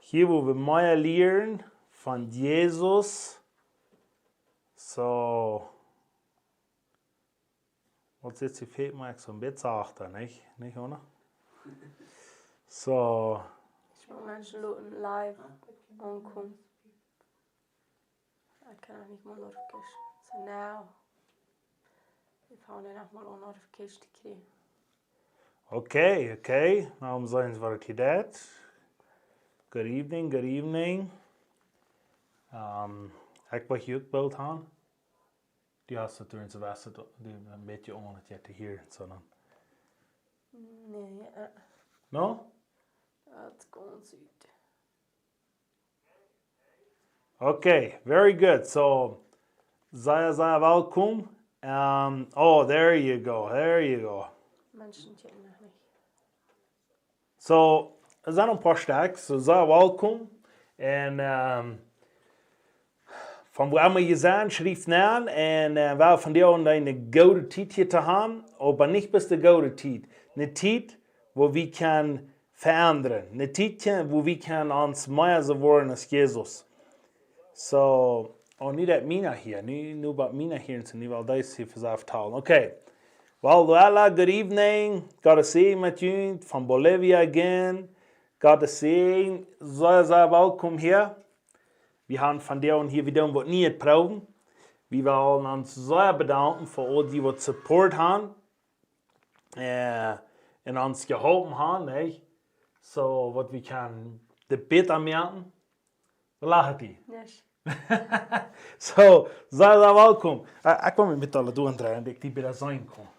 Hier, wo wir mehr lernen von Jesus. So. Was jetzt fehlt mir so ein bisschen achter, nicht? Nicht, oder? So. Ich muss Menschen live ankommen. Ich kann auch nicht mal notification. So now. Wir fahren dann auch mal eine notification kriegen. Okay. Now I'm saying what that. Good evening. Ik wat je ook beeld aan. Die hast du toen zo was die een beetje om het je te hier zo dan. Nee. No? Dat komt uit. Okay, very good. So, sei welkom. There you go. Menschen kennen noch nicht. So, er zijn een paar sterk. So, sei welkom. En van waar we je zijn, schrijf naam. En wel van jou een gouden tijd hier te hebben. Maar niet best de gouden tijd. Een tijd waar we kan veranderen. Een tijd waar we kan ons meer zo worden als Jezus. So, niet dat Mina hier. Nu wat Mina hier is. Nu wel deze hier voor zich vertellen. Okay. Well, Luella, good evening. Got to see you met you from Bolivia again. Got to see you. Sehr welkom hier. Wir haben von dir und hier wieder was nicht brauchen. Wir wollen uns sehr bedanken für all die, die Support haben. Und uns geholfen haben, nicht? So, was wir können, die Bitte merken. Lachen die. Nicht. So, sehr welkom. Ich komme mit alle durchdrehen, dass die wieder sein können.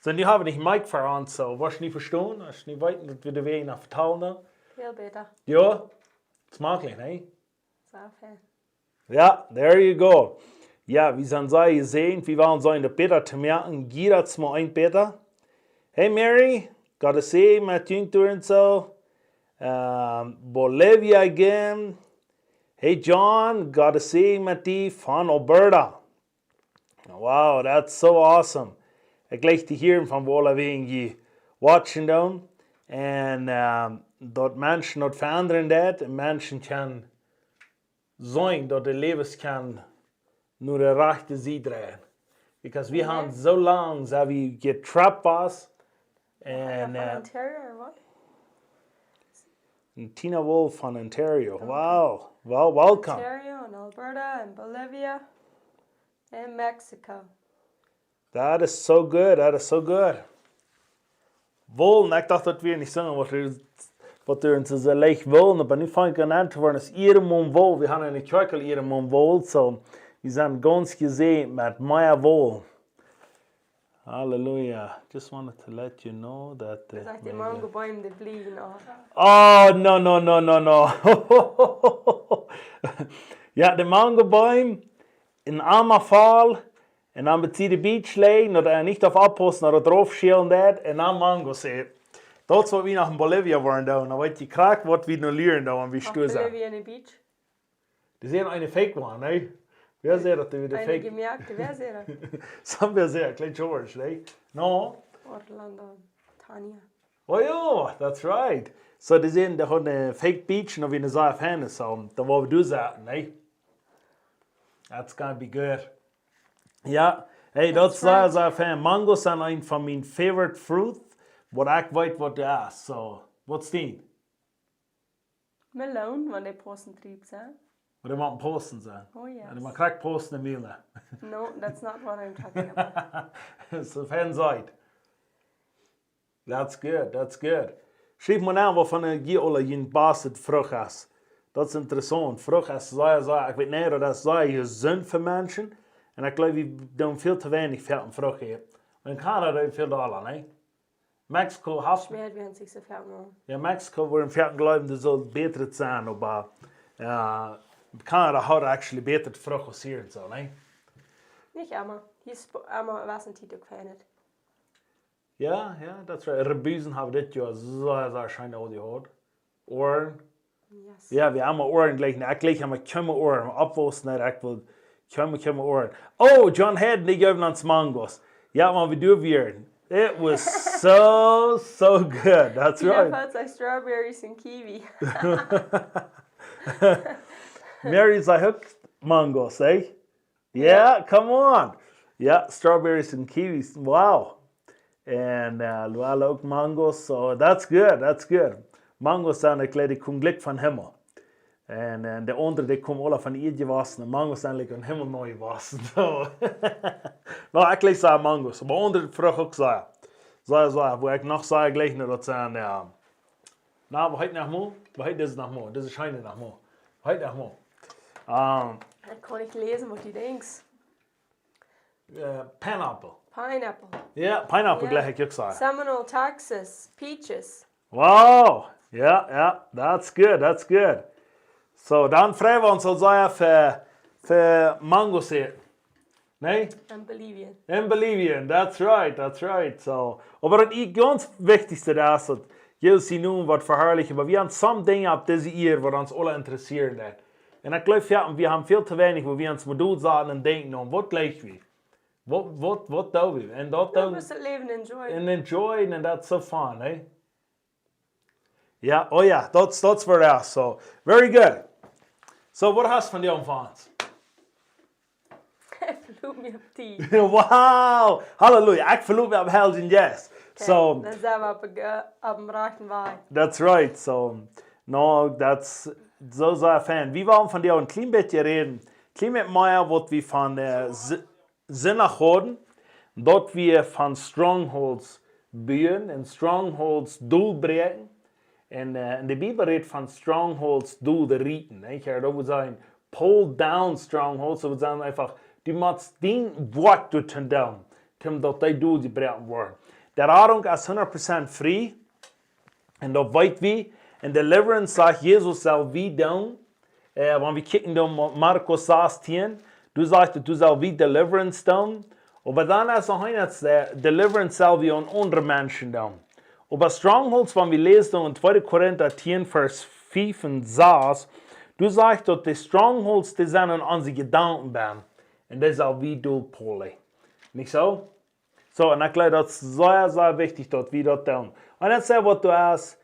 So, die haben nicht Mike für uns, so, was nicht verstehen, was nicht weiten, dass wir die Wege nach vertalen. Veel beter. Ja, smakelijk, ne? Sehr viel. Ja, there you go. Ja, wir sind sehr gesehen, wir wollen sein, der Peter zu merken, jeder ist mal ein Peter. Hey Mary, got to see you, mit you und so. Bolivia again. Hey John, got to see you, mit you von Alberta. Wow, that's so awesome. Ik leg te hier van alle wegen je watchen dan. En dat mensen dat veranderen dat. En mensen kan zijn dat de levens kan naar de rechte zijde draaien. Because we hebben zo lang dat we getrapt was. En Ontario or what? Tina Wolf van Ontario. Okay. Wow. Well, welcome. Ontario and Alberta and Bolivia and Mexico. That is so good. Wollen, ik dacht dat we niet zeggen wat er in zijn lijk willen, maar nu fangen we aan te worden als iedereen wil. We hebben in de kerk al iedereen wil, so we zijn ganz gezien met meer wil. Hallelujah. Just wanted to let you know that. Sagt die Mangobäume, die fliegen auch. Oh, no. Ja, de Mangobäume in armer Fall. En dan bezieht die Beach legen oder nicht auf abposten oder drauf schälen dat en dan Mango sehen. Das was wir nach Bolivia waren da und dann wird die Krack, was wir noch lernen da und wie stößt. Bolivia in Beach? Die sehen eine Fake one, ne? Wer sieht das wieder Eine Fake? gemerkte, wer sieht das? Some wer sieht, klein George, ne? No? Orlando, Tanya. Oh ja, that's right. So die sehen, da hat eine Fake Beach und wie eine Seraphim so, da wo wir du sagen, ne? That's gonna be good. Ja, hey, dat is sehr fijn. Mango's zijn een van mijn favorite fruit. Wat ik weet wat dat is. So, wat is die? Melone, wanneer die posten trieb zijn. Maar die moeten posten zijn. Oh yes. En die moeten krijg posten in Miele. No, that's not what I'm talking about. So, fan zijt. That's good. Schrijf me nou wat van je alle je basset vrucht is. Dat is interessant. Vrucht is zeer, ik weet niet dat dat zeer gezond voor mensen. En ik geloof, we doen veel te weinig veld en vrucht hier. In Canada doen veel dollar, ne? Mexico hast du. Schwer, wir haben sich so verloren. Ja, Mexico, wo im vierten glauben, das soll besser sein, aber Canada hat actually besser Frucht als hier und so, ne? Nicht immer. Hier ist immer was ein Titel gefällt. Ja, that's right. Rebusen haben das ja sehr schön auch gehört. Ohren. Yes. Ja, wir haben Ohren gleich. Ich gleich haben wir Ohren. Abwurst nicht, ich will kommen Ohren. Oh, John Head, die geben uns Mangos. Ja, man, wir dürfen wir. It was so good. That's Peter right. felt like strawberries and kiwi. Mary's like hooked mangoes, eh? Yeah, come on. Yeah, strawberries and kiwis. Wow. And Luala ook mangoes. So that's good. That's good. Mangoes zijn eigenlijk die komen gelijk van hemel. En de andere die komen alle van Ierje wassen. En mangoes zijn like een helemaal mooie wassen. So. Nou, ik lees daar mangoes. Maar onder vroeg ook zo. Zo, wo ik nog zei gleich nog dat zijn, ja. Nou, we heet nog moe. We heet deze nog moe. Deze schijnen nog moe. We heet nog moe. Ik kon niet lezen wat je denkt. Pineapple. Pineapple. Ja, pineapple Ja. gleich ik ook zei. Seminole, Texas. Peaches. Wow. Ja, that's good, that's good. So, dan vragen we ons al zeggen voor mango's hier. Nee? And Bolivian. In Bolivian, that's right. So, aber het ganz wichtigste is dat je ziet nu wat verherrlichen, maar we hebben soms dingen op deze hier wat ons alle interesseren. En ik geloof, ja, we hebben veel te weinig, waar we ons maar doen zaten en denken, wat lijkt we? Wat doen we? En dat We doen moeten het leven enjoyen. en enjoyen, en dat is zo fun, eh? Ja, oh ja, that's voor us. So, very good. So, wat hast van die omvangst? Ik verloop me op die. Wow, halleluja, ik verloop me op Helden, yes. So, Dan zijn we op een rechten weg. that's right. So, no, that's so fan. We wollen von dir ein klein bisschen reden. Klein mit mehr, was wir von Sinne haben, dort wir von Strongholds bauen und Strongholds durchbrechen. Und in der Bibel redet von Strongholds durchreiten. Ich höre, da wird sein, pull down Strongholds, so wird sagen einfach, du musst den Wort tun, damit die durchgebrochen werden. Der Radung ist 100% frei. Und da weit wie, in Deliverance sagt Jesus soll wie tun. Wenn wir kicken in Markus 16, du sagst, du soll wie Deliverance tun. Aber dann ist noch eines, Deliverance soll wie an andere Menschen tun. Aber Strongholds, wenn wir lesen in 2. Korinther 10, Vers 5 und 6, du sagst, dass die Strongholds, die sind an unsere Gedanken. Und das soll wie durchpolen. Nicht so? So, und ich glaube, das ist sehr wichtig, dass wir das tun. Und jetzt sag, was du hast,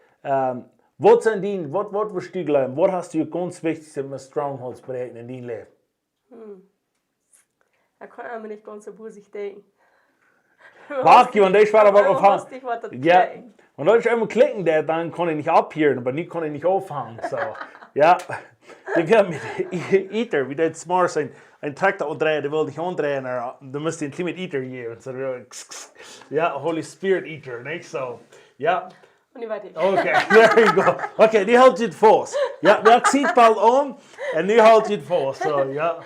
was sind die, was wirst du glauben, was hast du ganz wichtig mit Strongholds berechnet in deinem Leben? Da kann man nicht ganz so busig denken. Bräakj, und ich war aber aufhören. Ja. Ja, und wenn ich einmal klicken, dann kann ich nicht abhören, aber nicht kann ich nicht aufhören. So, ja, die werden mit Eater, wie das Mars ein Traktor umdrehen, der will dich umdrehen, du musst den mit Eater geben. So, ja, Holy Spirit Eater, nicht so, ja. Und ich weiß nicht. Okay, there you go. Okay, die hält je vast. Ja, wir ziehen bald um und die hält je vast. So, ja.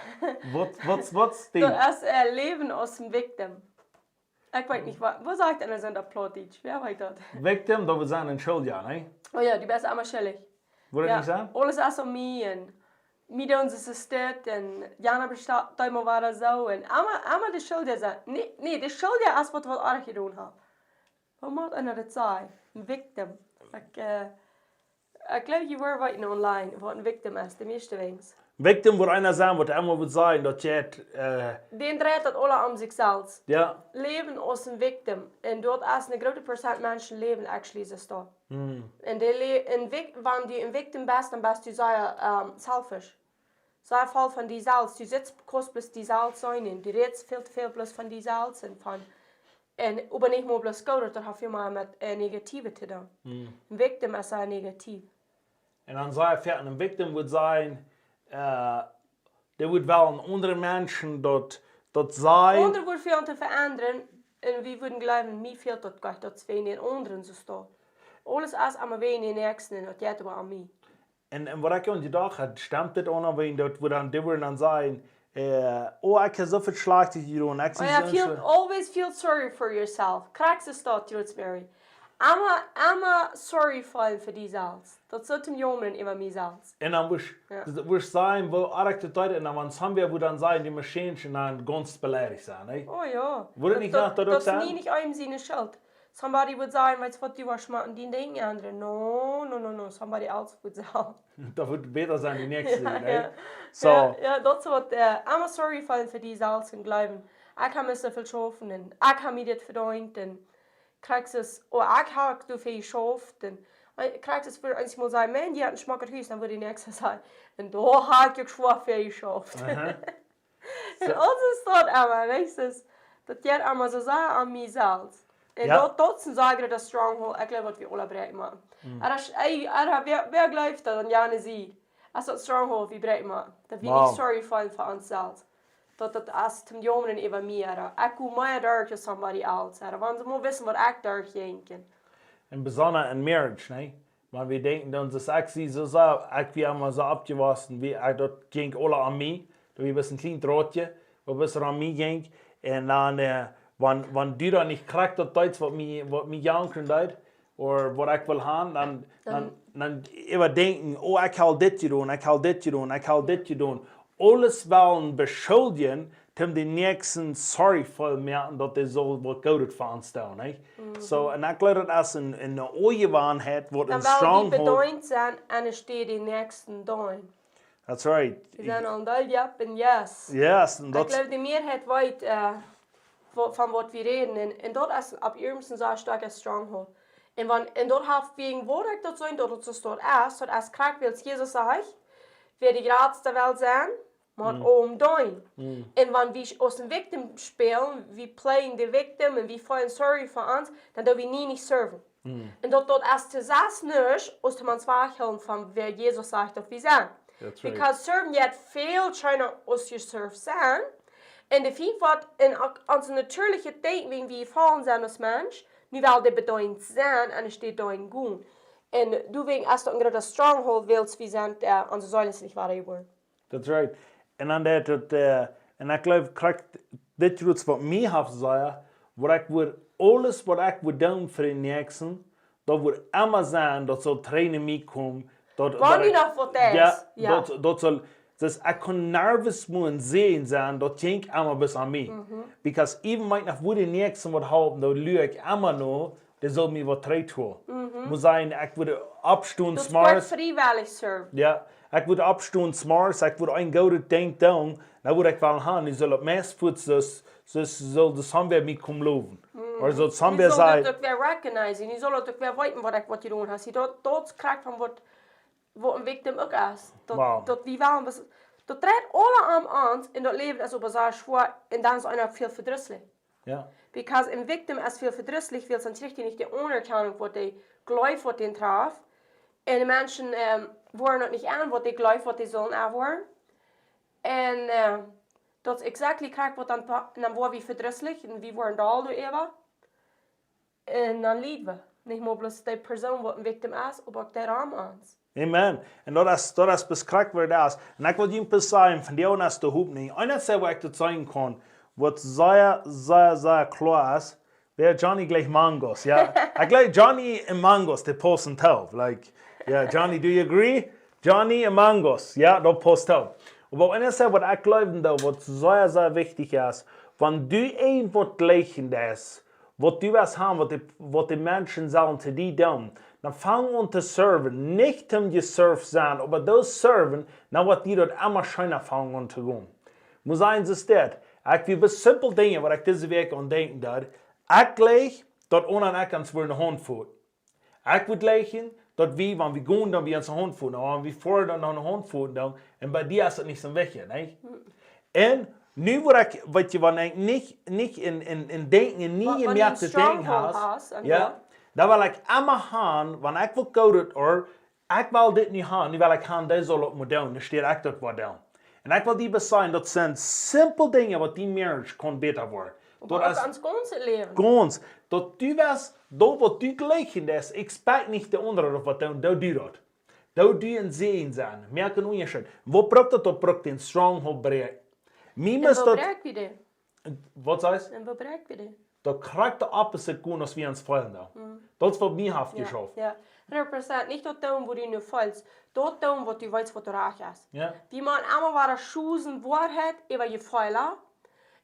What's die? Das ist Leben aus dem Victim. Ich weiß nicht, wo sagt einer so ein Plotdeutsch? Wer weiß das? Victim, dat we zijn een schuld, ja, ne? Oh ja, die best allemaal schillig. Wil je niet zeggen? Alles is om mij en mij doen ze stut en Jana bestaat daar maar zo en allemaal de schuld is. Nee, de schuld is wat we erg gedaan hebben. Wat moet einer dat zijn? Een victim. Ik geloof je wordt weten online wat een victim is, de meeste wings. Victim wordt einer zijn wat einmal wil zijn dat je het... Den dreht dat alle om zichzelf. Ja. Leven als een victim. En dort is een grote procent mensen leven actually zo staan. En wanneer je een victim bent, dan ben je zeer selfish. Zeer vol van die zelfs. Je zit kost plus die zelfs zijn en je redt veel te veel plus van die zelfs en van... En aber nicht mal bloß gut, das hat viel mal mit Negative zu tun. Ein Victim ist sehr negativ. En dan zou je verder, een victim wordt zijn... der wordt wel een andere mensen dat zij... Andere wordt veel te veranderen en we würden glauben, mir fehlt das gar nicht, dass wir in den anderen so stehen. Alles ist aber wenig in den Nächsten und das geht aber an mich. En wat ik aan je dag had, stemt dit aan ween dat we dan die dan zijn... oh, ik heb zoveel slachtig gedaan. Oh ja, always feel sorry for yourself. Krijg je dat, Mary. I'm sorry for die zelfs. Dat zit hem jongen immer mij zelfs. En dan wordt zijn, wo aardig de tijd, en dan want somewhere wo dan zijn die machines en dan ganz beleidigd zijn, hè? Oh ja. Wordt het niet nach dat ook zijn? Dat is niet einem seine Schuld. Somebody would say, weißt du, was du was machen, die denken andere. No. Somebody else would say. Dat wordt beter zijn die nächste, hè? Ja. So. Ja, dat is wat, I'm sorry for die zelfs en glauben. Ik heb me zoveel geschoven en ik heb me dit verdiend en krijgt es, ik haak du veel schoften. Krijgt es voor eens mal sagen, man, die hat einen Schmack Hüs, dann würde ich nächste sagen, und da haak ich schwach viel geschaft. Und ons is dat immer, weißt du, dat geht immer so sehr an mich selbst. Und dort sagen das Stronghold, ich glaube, was wir alle Bräakj machen. Wer glaubt das, dann ja nicht sie. Als dat Stronghold, wie Bräakj machen. Dat wir nicht sorry fallen für uns selbst. Dat als zum Jungen über mir, ich gehe mehr durch als somebody else. Wenn sie mal wissen, was ich durchdenke. Und besonders in Marriage, ne? Wenn wir denken, dann ist es so, ich bin immer so abgewaschen, wie ich dort ging alle an mich. Da wie ein bisschen klein Drahtje, wo ein bisschen an mich ging. Und dann, wenn du dann nicht kriegst, das Deutsch, was mich janken dort, oder was ich will haben, dann überdenken, oh, ich habe das getan, ich habe das getan, ich habe das getan. Alles wollen beschuldigen, um den nächsten sorryvoll merken, dass die so was Gutes für uns tun. So, und ich glaube, dass in der Ojewahrheit, wo ein Stronghold... Dann will die bedeutet sein, und es steht den nächsten Dein. That's right. Wir sind an all ja und yes. Yes. Ich glaube, die Mehrheit weiß, von was wir reden. Und dort ist ab irgendeinem so ein starkes Stronghold. Und dort hat wegen wo ich dort so in dort ist, dort ist krank, weil Jesus sagt, wer die Graz der Welt sein, man dein. Und wenn wir aus dem Victim spielen, wir playing the victim und wir fallen sorry für uns, dann dürfen wir nie nicht serven. Und dort ist das nicht, aus dem Ansvarhelm von wer Jesus sagt, dass wir sind. That's right. Because serven yet veel China us je surf zijn. En de feit wat in onze natuurlijke denken, wie we vallen zijn als mens, nu wel de bedoeling zijn en is die doing goed. En du wegen als du een stronghold willst, wie zijn onze zuidelijk waren worden. That's right. En dan dat, en ik geloof, dit is wat mij heeft gezegd, wat ik wil, alles wat ik wil doen voor de nächsten, dat wil immer zijn, dat zal trainen mij komen. Wanneer nog wat is? Ja, dat zal, dus ik kan nervös moeten zijn zijn, dat denk ik immer bis aan mij. Because even mij nog voor de nächsten wat houden, dat luur ik immer nog, dat zal mij wat treiten. Moet zijn, ik wil opstaan s'morgens. Dat wordt vrijwillig serven. Ja, ik wil opstaan s'morgens, ik wil een goede ding doen, dan wil ik wel gaan, ik zal het meest voet, dus zal de somewhere mij komen loven. Or zal het somewhere zijn. Je zal het ook weer recognizen, je zal het ook weer weten wat je doen hebt. Dat krijgt van wat een victim ook is. Dat wie wel, dat draait alle aan ons in dat leven is op een schwaar en dan is einer veel verdrießlich. Ja. Because een victim is veel verdrießlich, weil sonst kriegt nicht die Anerkennung, wat die geloof wat die traf. En de mensen worden het niet aan wat die geloof wat die zullen aanhoren. En dat is exactly krijgt wat dan worden we verdrießlich en we worden daar door even. En dan lieden we. Niet maar bloos die persoon wat een victim is, maar ook de raam ons. Amen. En dat is beschrijft waar dat is. En ik wil je een zeggen, van die is de hoop niet. En dat is wat ik dat zeggen kan, wat zeer klar is, wäre Johnny gleich Mangos, ja. Ik glaube, Johnny en Mangos, die posten toe. Like, yeah, Johnny, do you agree? Johnny en Mangos, ja, dat post toe. Aber das ist was ich glaube, was sehr, sehr wichtig ist, wenn du irgendwas gleichen ist, was du was haben, was die Menschen sagen zu dir tun, dann fang an zu serven, nicht geservt sein, aber das serven, dann wird dir dort immer schöner fangen an zu gehen. Muss eins ist das, ich will simple Dinge, was ich diese Woche an denken darf, ich gleich, dort ohne ich ans eine Hand führt. Ich will gleichen, dass wir, wenn wir gehen, dann wir uns eine Hand führen, wenn wir vorher dann eine Hand führen, und bei dir ist das nicht so wichtig, nicht? Und nu wat weet je, wanneer ik niet in denken, niet in meer te denken hast, ja, dan wil ik immer gaan, wanneer ik wil kouden, or ik wil dit niet gaan, nu wil ik gaan, dat zal ik moeten doen, dan steht ik dat wat doen. En ik wil die bezien, dat zijn simpele dingen, wat die marriage kan beter worden. Dat is ans ganze leven. Ganz, dat du was, dat wat du gleichen is, expect niet de andere of wat doen, dat doe dat. Dat doe een zeen zijn, merk een onderscheid. Wat braucht dat? Dat braucht een stronghold Bräakj. En wat Bräakj we dit? Wat zei je? En wat Bräakj we dit? Dat krijgt de opposite gewoon als we ons vallen. Dat is wat mij heeft geschaft. Ja, 100%. Niet dat doen wat je nu valt. Dat doen wat je weet wat er raak is. Ja. Wie man allemaal waar chosen waarheid over je feilen.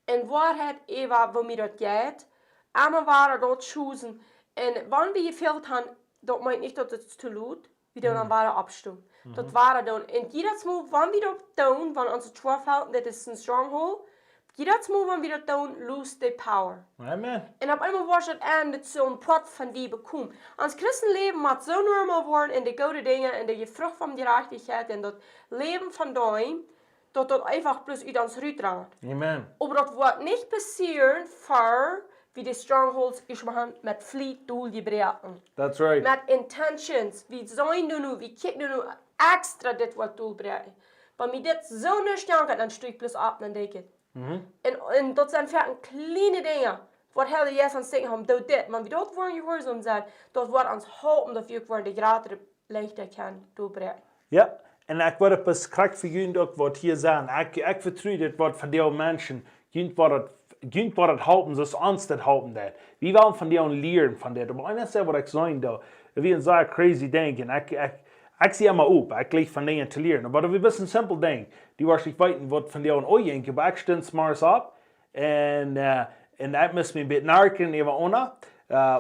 En waarheid over waarmee dat gaat. Allemaal waar dat chosen. En wanneer we je veel gaan, dat meint niet dat het te luid. We doen dan ware opstum. Dat ware doen. En jedes Mal, wanneer we dat doen, van onze twijfel, dat is een stronghold. Jedes Mal, wenn wir das tun, lose the power. Amen. Und auf einmal war es endlich so ein Pot von die bekommen. Ons Christenleben moet so normal worden in de gute Dinge, in de Frucht von Gerechtigkeit, in das Leben von dein, dass das einfach bloß uit ons ruitraat. Amen. Aber das wird nicht passieren, vor wie die Strongholds ist man mit Fleet Doel gebräken. That's right. Met intentions, wie zijn du nu, wie kijk du nu extra dit wat Doel breken. Maar met dit zo niet stanken, dan stuur ik plus op en denk ik. En dat zijn vaak kleine dingen. Wat hele jes aan zeggen om doe dit, maar wie dat voor je gehoorzaam zijn, dat wordt ons helpen dat we voor de grotere lichten kan doorbreken. Ja, en ik word pas krijg voor jullie ook wat hier zijn. Ik vertrouw dit wat van die mensen, jullie wat het helpen, zoals ons dat helpen dat. We willen van die leren van dit. Maar dat is wat ik zei, wie een zeer crazy denken. Ik zie immer op, ik leer van dingen te leren. Maar dat is een beetje een simpel ding. Die waarschijnlijk weten wat van die ooit denken, maar ik stel smart op. En dat moest me een beetje narken even onder.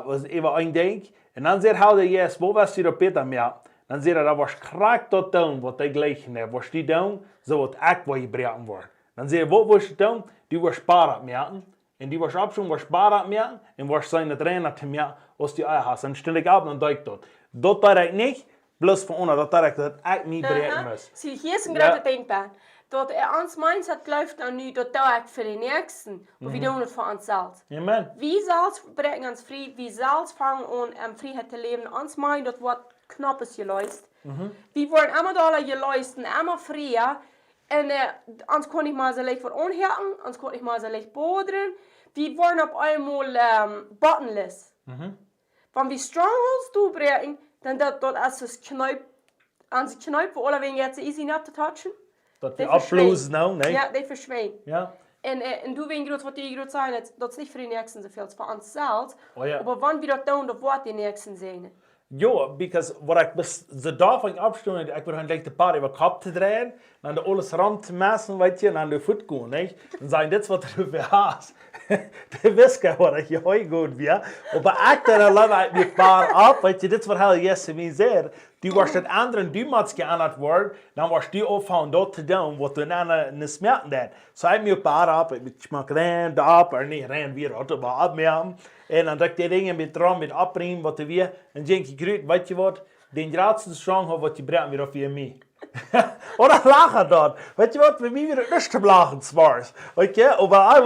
Was even een ding. En dan zegt hij, yes, wo was je er beter mee? Dan zegt hij, dat was kracht tot doen wat ik gleichen heb. Was die doen, zo wat ik wil gebruiken worden. Dan zegt hij, wat was je doen? Die was sparen merken. En die was opzoeken, was sparen merken. En was zijn trainer te merken, als die eigen had. Dan stel ik op en doe ik dat. Dat deed ik niet. Bloß von ohne, dat ik niet bereiken muss. Zie, hier is een grote denkbaar. Dat ons mindset läuft dan nu, dat doe ik voor de nächsten. Maar we doen het voor onszelf. Amen. Wie zelfs brengen ons vrij, wie zelfs vangen aan vrijheid te leven. Ons mind, dat wordt knap is geluisterd. We worden allemaal dollar geluisterd, allemaal vrij. En ons kon niet maar zo licht voor onherken, ons kon niet maar zo licht boderen. We worden op eenmaal buttonless. Wanneer we strongholds toebrengen, dan dat als het knijp, als het knijp voor alle wegen jetzt easy not to touchen. Dat die ablozen nou, nee? Ja, die verschwijnen. Ja. En du wegen groot wat die groot zijn, dat is niet voor de nächsten zoveel, het is voor onszelf. Oh ja. Maar wanneer we dat doen, dat wordt die nächsten zijn. Ja, because wat ik bis ze daarvan afstonden, ik wil gleich de paar über Kopf te drehen, dan de alles rand te messen, weet je, en dan de voet gaan, niet? Dan zijn dit wat du hast. Du wist gar wat ik je hoi goed weer. Maar ik dan alleen die paar af, weet je, dit wat heel jesse mij zegt. Die was het andere duimats geändert worden, dan was die ophouden dat te doen, wat du dan niet smerten deed. Zo heb je een paar af, ik maak ren, daar, en niet ren weer, wat maar opmerken. En dan dat die dingen met drum, met opnemen, wat er weer. En denk ik, weet je wat, den grootste stronghold wat je brengt weer op je mee. Oder lachen dort. Weet je wat, bij mij weer het niet te lachen, s'mores. Okay? Maar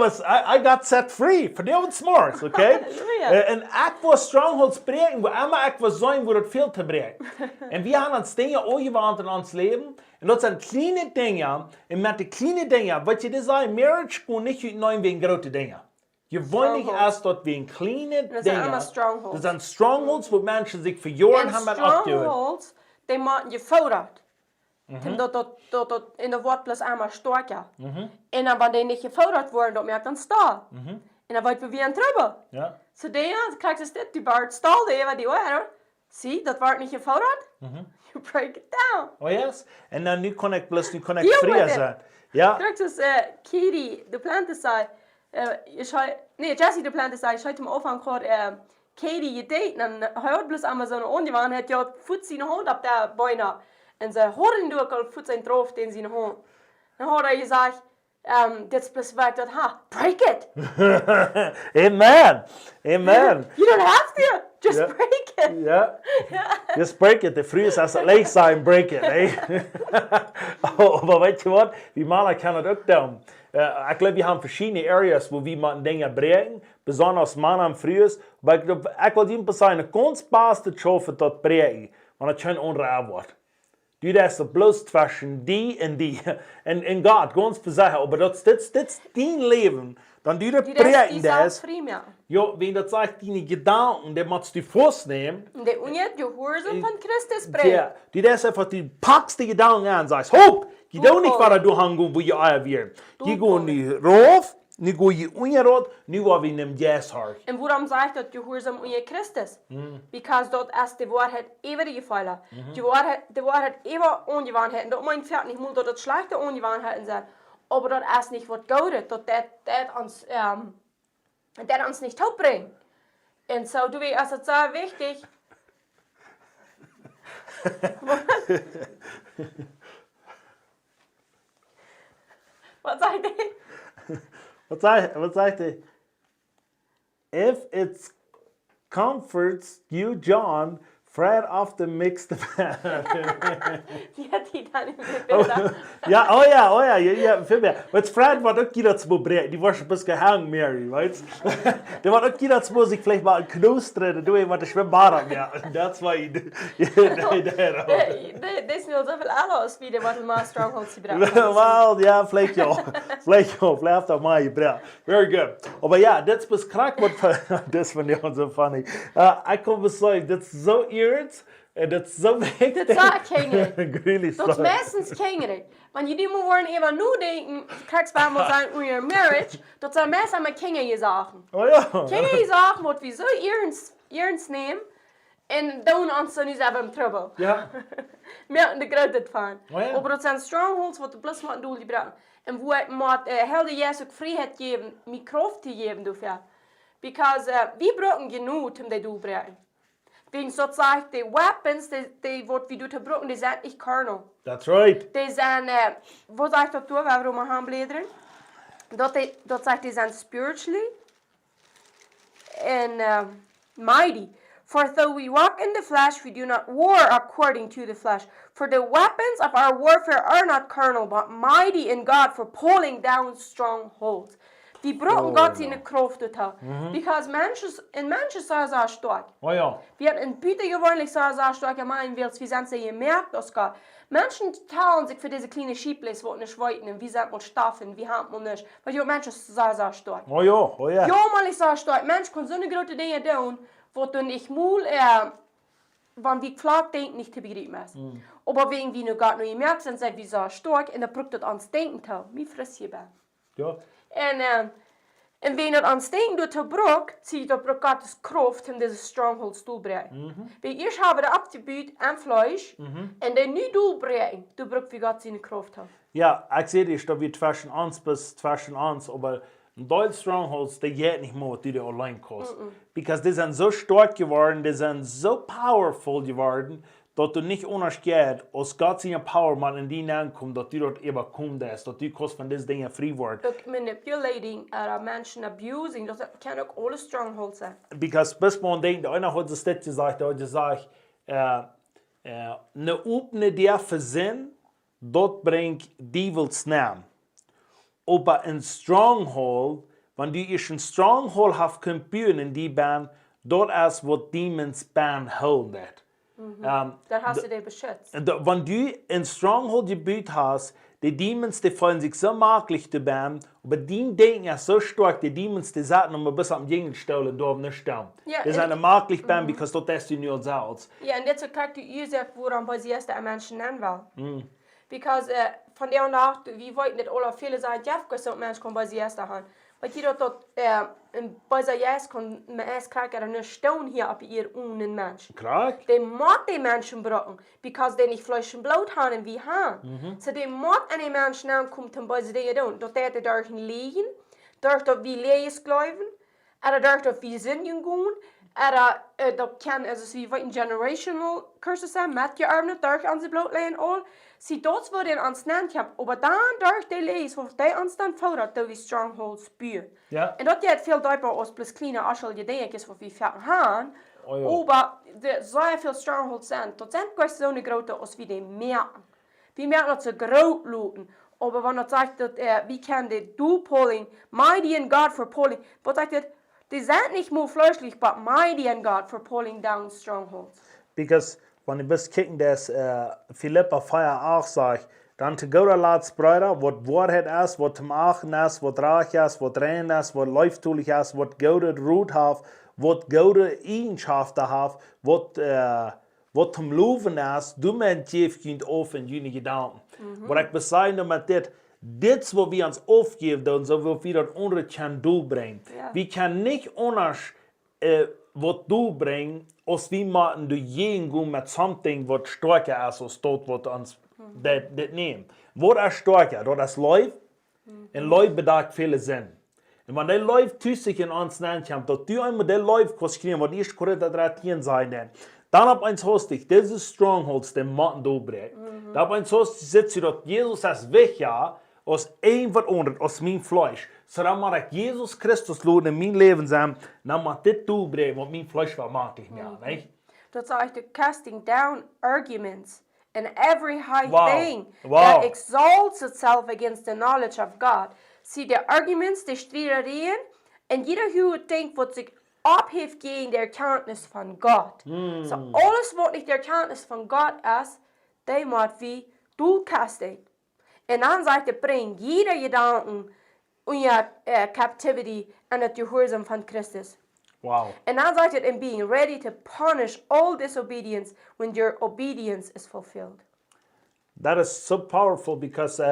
I got set free. Voor die s'mores, okay? En ik was strongholds breken, maar ik was zijn voor het veel te breken. En we hebben ons dingen aangewaand in ons leven. En dat zijn kleine dingen. En met de kleine dingen, wat je dus zei, marriage gewoon niet uitnemen wegen grote dingen. Je wil niet als dat wegen kleine Dat zijn dingen. allemaal strongholds. Dat zijn strongholds waar mensen zich voor jaren hebben opgehouden. Strongholds, die maken je vooruit. Dat in de woord plus allemaal sterker. En dan wanneer die niet geforderd worden, dat merkt dan stal. En dan wordt we weer in trouble. Ja. So dan krijg je dit, die baard stal, die wat die hoor. Zie, dat wordt niet geforderd. You break it down. Oh yes. En dan nu kon ik Deal with vrij it. zijn. Ja. Krijg dus Katie, de planten zei, Jessie de planten zei, ik zei hem op aan Katie, je date, en hij had bloos aan zo'n ongewoon, hij had jou voet zijn hand op de bijna. En ze hoorden door elkaar voet zijn droog in zijn hand. Dan had hij gezegd, dit is plus werk dat, break it. Amen. Amen. You don't have to, just break it. Ja. Just break it. De vrije is als het leeg zijn, break it. Maar weet je wat? Die mannen kan het ook doen. Ik glaube, we hebben verschillende areas waar we dingen breken. Besonders mannen en vrouwen. Maar ik wil die persoon een kans beste schaffen tot breken. Want het kan onreal worden. Du das bloß zwischen die und die. En Gott, ganz versagen, aber das ist dein Leben. Dann du das breken das. Ja, wenn das sagt, deine Gedanken, die musst du vornehmen. Und die Unjet, die Gehorsam von Christus breken. Ja, du das einfach, du packst die Gedanken an und sagst, hopp, geh doch nicht weiter durchhängen, wo ihr euer wird. Die gehen nicht rauf, nu go je ongerot, nu wat we nem jes har. En waarom zegt dat gehoorzaam aan je Christus? Because dat is de waarheid eeuwige feilen. De waarheid eeuwig ongewoonheid. En dat meint verder niet dat het slechte ongewoonheden zijn. Aber dat is niet wat gouden. Dat ons niet opbrengt. En zo doe ik, als het zo wichtig. Wat zei je? Was sagt er? If it comforts you, John, Fred off the mixed band. Die hat die dann im Bilder. ja, viel mehr. Weil Fred war auch jeder zu Bräakj, die war schon ein bisschen gehangen, Mary, weißt du? Der war auch jeder zu sich vielleicht mal ein Knuss drin, du jemand, der Schwimmbad hat, ja. Das war ihn. Das ist nur so viel anders, wie der mal Strongholds gebracht hat. Well, ja, vielleicht habt ihr mal gebracht. Very good. Aber ja, das ist krank, das finde ich auch so funny. Ich kann was sagen, das ist so irrt, dat is zo wichtig. Dat zei kinderen. Really Dat is meestens kinderen. Want jullie moeten even nu denken, krijg je wel zijn in je marriage, dat zijn meestal met kinderen gezegd. Oh ja. Kinderen gezegd wordt we zo ernst nemen en doen ons dan niet even in trouble. Ja. Merken de grootheid van. Oh ja. Maar dat zijn strongholds wat de plus met een doel gebruiken. En hoe ik moet heel de Jezus ook vrijheid geven, mijn kracht te geven dafür. Because we brauchen genoeg om die doel te bereiken. Wegen sozusagen die Weapons, die wordt wie du te gebruiken, die zijn niet carnal. That's right. Die zijn, wat zegt dat toe, waarom we gaan bladeren? Dat zegt die zijn spiritually and mighty. For though we walk in the flesh, we do not war according to the flesh. For the weapons of our warfare are not carnal, but mighty in God for pulling down strongholds. Die brauchen Gott seine Kraft dazu. Because Menschen sind sehr stark. Oh ja. Wir haben in Büte gewöhnlich sehr stark gemeint, wie sind sie gemerkt, dass Gott. Menschen teilen sich für diese kleinen Schieblis, die nicht weiten, wie sind wir Staffen, wie haben wir nicht. Weil die Menschen sind sehr stark. Oh ja, oh ja. Ja, mal ist sehr stark. Menschen können so eine große Dinge tun, wo du nicht mal, wenn wir gefragt denken, nicht zu begreifen ist. Aber wegen wie nur Gott noch gemerkt sind, sind wir sehr stark und dann braucht das ans Denken zu. Wie friss hier bei. Ja. En wenn er ans Denken doet brok, zieht er brok Gottes Kraft in deze strongholds doelbrengen. Weil ich habe der Abgebot an Fleisch und der nicht doelbrengen, du brok wie Gott seine Kraft hat. Ja, ich sehe dich, da wird zwischen uns bis zwischen uns, aber die Strongholds, die geht nicht mehr, die allein kosten. Because die sind so stark geworden, die sind so powerful geworden, dass du nicht unterscheidest, als Gott seine Power mal in die ankommt, dass du dort überkommen hast, dass du kannst von diesen Dingen frei werden. Ook manipulating, Menschen abusing, das kann auch alle strongholds sein. Because bis man denkt, einer hat das nicht gesagt, er hat gesagt, eine offene der Versinn, dort bringt Devils Namen. Aber ein Stronghold, wenn du ein Stronghold hast, könnt in die Band, dort ist, wo Demons Band holen. Dann hast du dich beschützt. Wenn du ein Stronghold gebaut hast, die Demons, die fühlen sich so maglich zu werden, aber die denken ja so stark, die Demons, die sagen immer bis am Gegenstellen, da nicht stehen. Ja, die sind maglich werden, because dort ist die nur selbst. Ja, und jetzt kriegt die Ursache, woran bei sie erst ein Menschen nennen will. Because von der und auch, wir wollten nicht alle viele sagen, ja, so Menschen kommen bei sie erst haben. Weil die dort bei sie erst kommen, man erst kriegt eine Stone hier ab ihr ohne Mensch. Klar. Die muss die Menschen brauchen, because die nicht Fleisch und Blut haben wie haben. So die muss an die Menschen ankommen, um bei sie Dinge tun. Dort der durch ein Liegen, dort wie Lees glauben, oder dort wie Sündigen gehen, oder dort kann, also wie ein generational curses sein, mit gearbeitet, durch an sie Blut legen, all. Sie dort worden ans nennt heb, aber dann durch die Lees, wo die uns dann fordert, da wie strongholds spüren. Ja. Und das geht viel deutlicher als plus kleine Aschel Ideen, wo wir haben. Oh ja. Aber sehr viele strongholds sind, das sind gar so eine große, als wir die merken. Wir merken, dass sie groß looten. Aber wenn er sagt, dass wir können die do-pulling, mighty in God for pulling, was sagt er, die sind nicht nur fleischlich, but mighty in God for pulling down strongholds. Because wenn ich bis kicken, dass Philippa 4 auch sagt, dann zu Gott laats Brüder, was Wahrheit ist, was zum Achten ist, was reich ist, was rein ist, was läuftulich ist, was Gott Ruht hat, was Gott Eigenschaften hat, was zum Loven ist, du mein Tief kind auf in jene Gedanken. Was ich besagen damit das, was wir uns aufgeben, so wie wir das andere kann durchbringen. Ja. Wir können nicht anders was durchbringen, als wir machen durch jeden mit something, was stärker ist, als dort, was uns das nehmen. Was ist stärker? Das ist Läuft. Und Läuft bedarf viele Sinn. Und wenn der Läuft sich in uns nennt, dass du einmal der Läuft kannst kriegen, was 1. Korinther 13 sein, dann ab eins hast du, diese Strongholds, den Matten durchbringen. Dann ab eins hast du, sitzt du dort, Jesus ist weg, ja, aus ein was anderes, aus meinem Fleisch. So dann mag ich Jesus Christus laden in mein Leben sein, dann mag das du bringen, was mein Fleisch mag ich mehr, nicht? Dat sagt casting down arguments and every high thing Wow. that exalts itself against the knowledge of God. See, the arguments, die Streitereien, und jeder Hüte denkt, was sich abhebt gegen die Erkenntnis von Gott. So alles, was nicht die Erkenntnis von Gott ist, die muss wie du casting. Und dann sagt er, bring jeder Gedanken und ja Captivity an das Gehorsam von Christus. Wow. And dann sagt er, in being ready to punish all disobedience when your obedience is fulfilled. That is so powerful because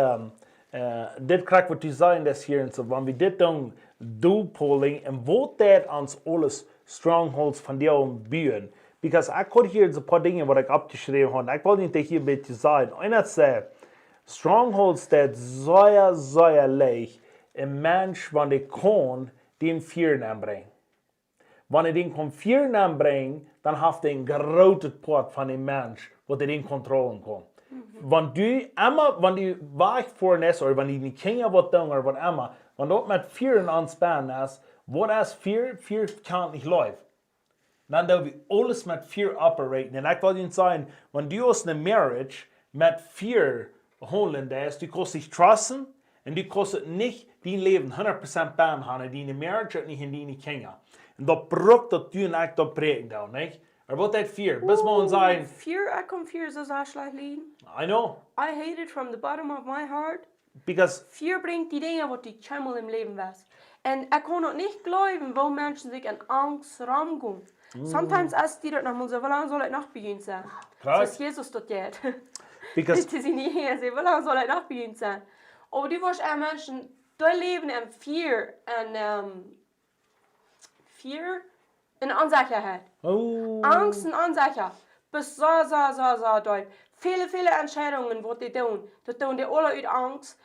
dit krijg wat u zei das hier en zo, wanneer we dit doen, doelpolling en wat dat ons alles strongholds van jou buien. Because ik had hier een paar dingen wat ik opgeschreven had. Ik wil niet hier een beetje zeggen. En dat is strongholds dat zeer leicht een mens wanneer die kon, die vier aanbrengen. Wanneer die kon vier aanbrengen, dan heeft hij een grote part van die mens wat hij in controle kon. Want du wanneer du weg voor is, of wanneer je niet kinderen wat doen, of wat immer, wanneer dat met vier aanspannen is, wat is vier kan niet leven. Dan doen we alles met vier operaten. En ik wil je zeggen, wanneer du als een marriage met vier holen is, du kannst dich trusten, en du kannst niet die leven 100% baan gaan, in die marriage en niet in die kinderen. En dat brukt dat du en ik dat breken dan, niet? Er wordt dat vier. Bis man zijn. Fear, I come fear so schlecht liegen. I know. I hate it from the bottom of my heart. Because Fear bringt die Dinge, wat die Schimmel im Leben was. En ik kon ook niet geloven, wo Menschen sich in Angst ramgen. Sometimes als die dat nog mal so, wie lange soll ich noch beginnen sein? Klar. Das ist Jesus dort jetzt. because Das ist nicht hier, wie lange soll ich noch beginnen sein? Aber die was auch Menschen, die leben in Fear en Fear en Unsicherheit. Angst und Unsicher. Bis so dood. Viele Entscheidungen, die doen. Dat doen die alle uit Angst.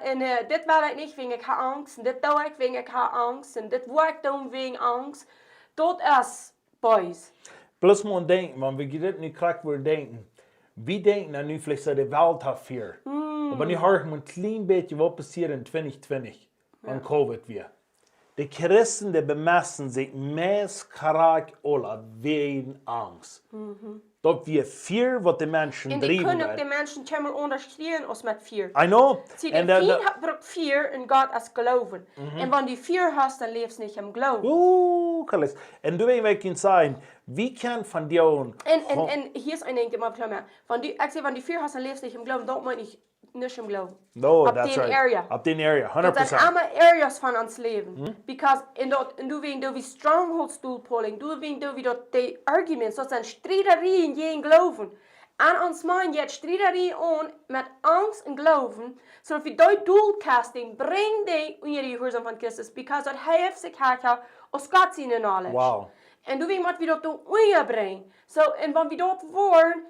En dit wil ik niet wegen ik Angst. En dit doe ik wegen ik Angst. En dit wil ik doen wegen Angst. Dat is boys. plus man denken, want we dit nu krijgen we denken. Wie denken dan nu vielleicht so de Welt hat vier. Aber nu hoor ik me een klein beetje wat passiert in 2020. An Covid weer. De Christen die bemessen sich meest graag alle wegen Angst. Dat wir vier wat de mensen En die drijven. kunnen ook de mensen helemaal onderscheiden als met Fear. I know. Zie, de vriend braucht Fear in God als geloven. En wenn du Fear hast, dann lebst du nicht im Glauben. Alles. En du weet je zijn, wie kan van jou... En hier ist ein Ding, immer klar. Wenn du Fear hast, dann lebst du nicht im Glauben. Dat meine ich nicht im Glauben. No, Op that's den right. area. Op den area, 100%. Dat zijn allemaal areas van ons leven. Because du wegen du wie strongholds doelpolling, du wegen du wie dat die arguments, dat zijn strijderieën tegen geloven. En ons man jetzt strijderieën aan met angst en geloven, zodat we dat doelcasting brengt die in je gehoorzaam van Christus. Because dat hij heeft zich haakt als God zijn knowledge. Wow. En du wegen wat we dat doen brengen. So, en wanneer we dat worden,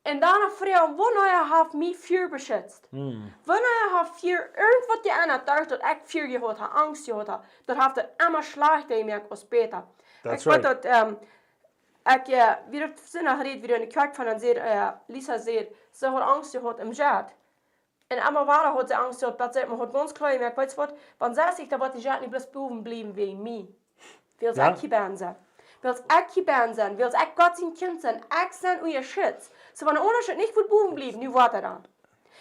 en daarna vragen, wanneer heeft mij vuur beschützt? Wanneer heeft vuur irgendwas geändert, dacht dat ik vuur gehad heb, angst gehad heb, dat heeft het immer slechter gemerkt als beter. That's Ik right. weet dat, we hebben zinnen gereed, wie in de kerk van een Lisa zei, ze had angst gehad im Jad. En immer weiter hat sie Angst gehabt, dass man hat ganz klar gemerkt, weißt du was, wenn sie sich da wird die Jad nicht bloß boven bleiben wegen mir. Will sie auch hier sein. Wil ik je ben zijn, wil ik God zijn kind zijn, ik zijn uw schutz. So wenn der Unterschied nicht von boven blieben, nu wat er dan.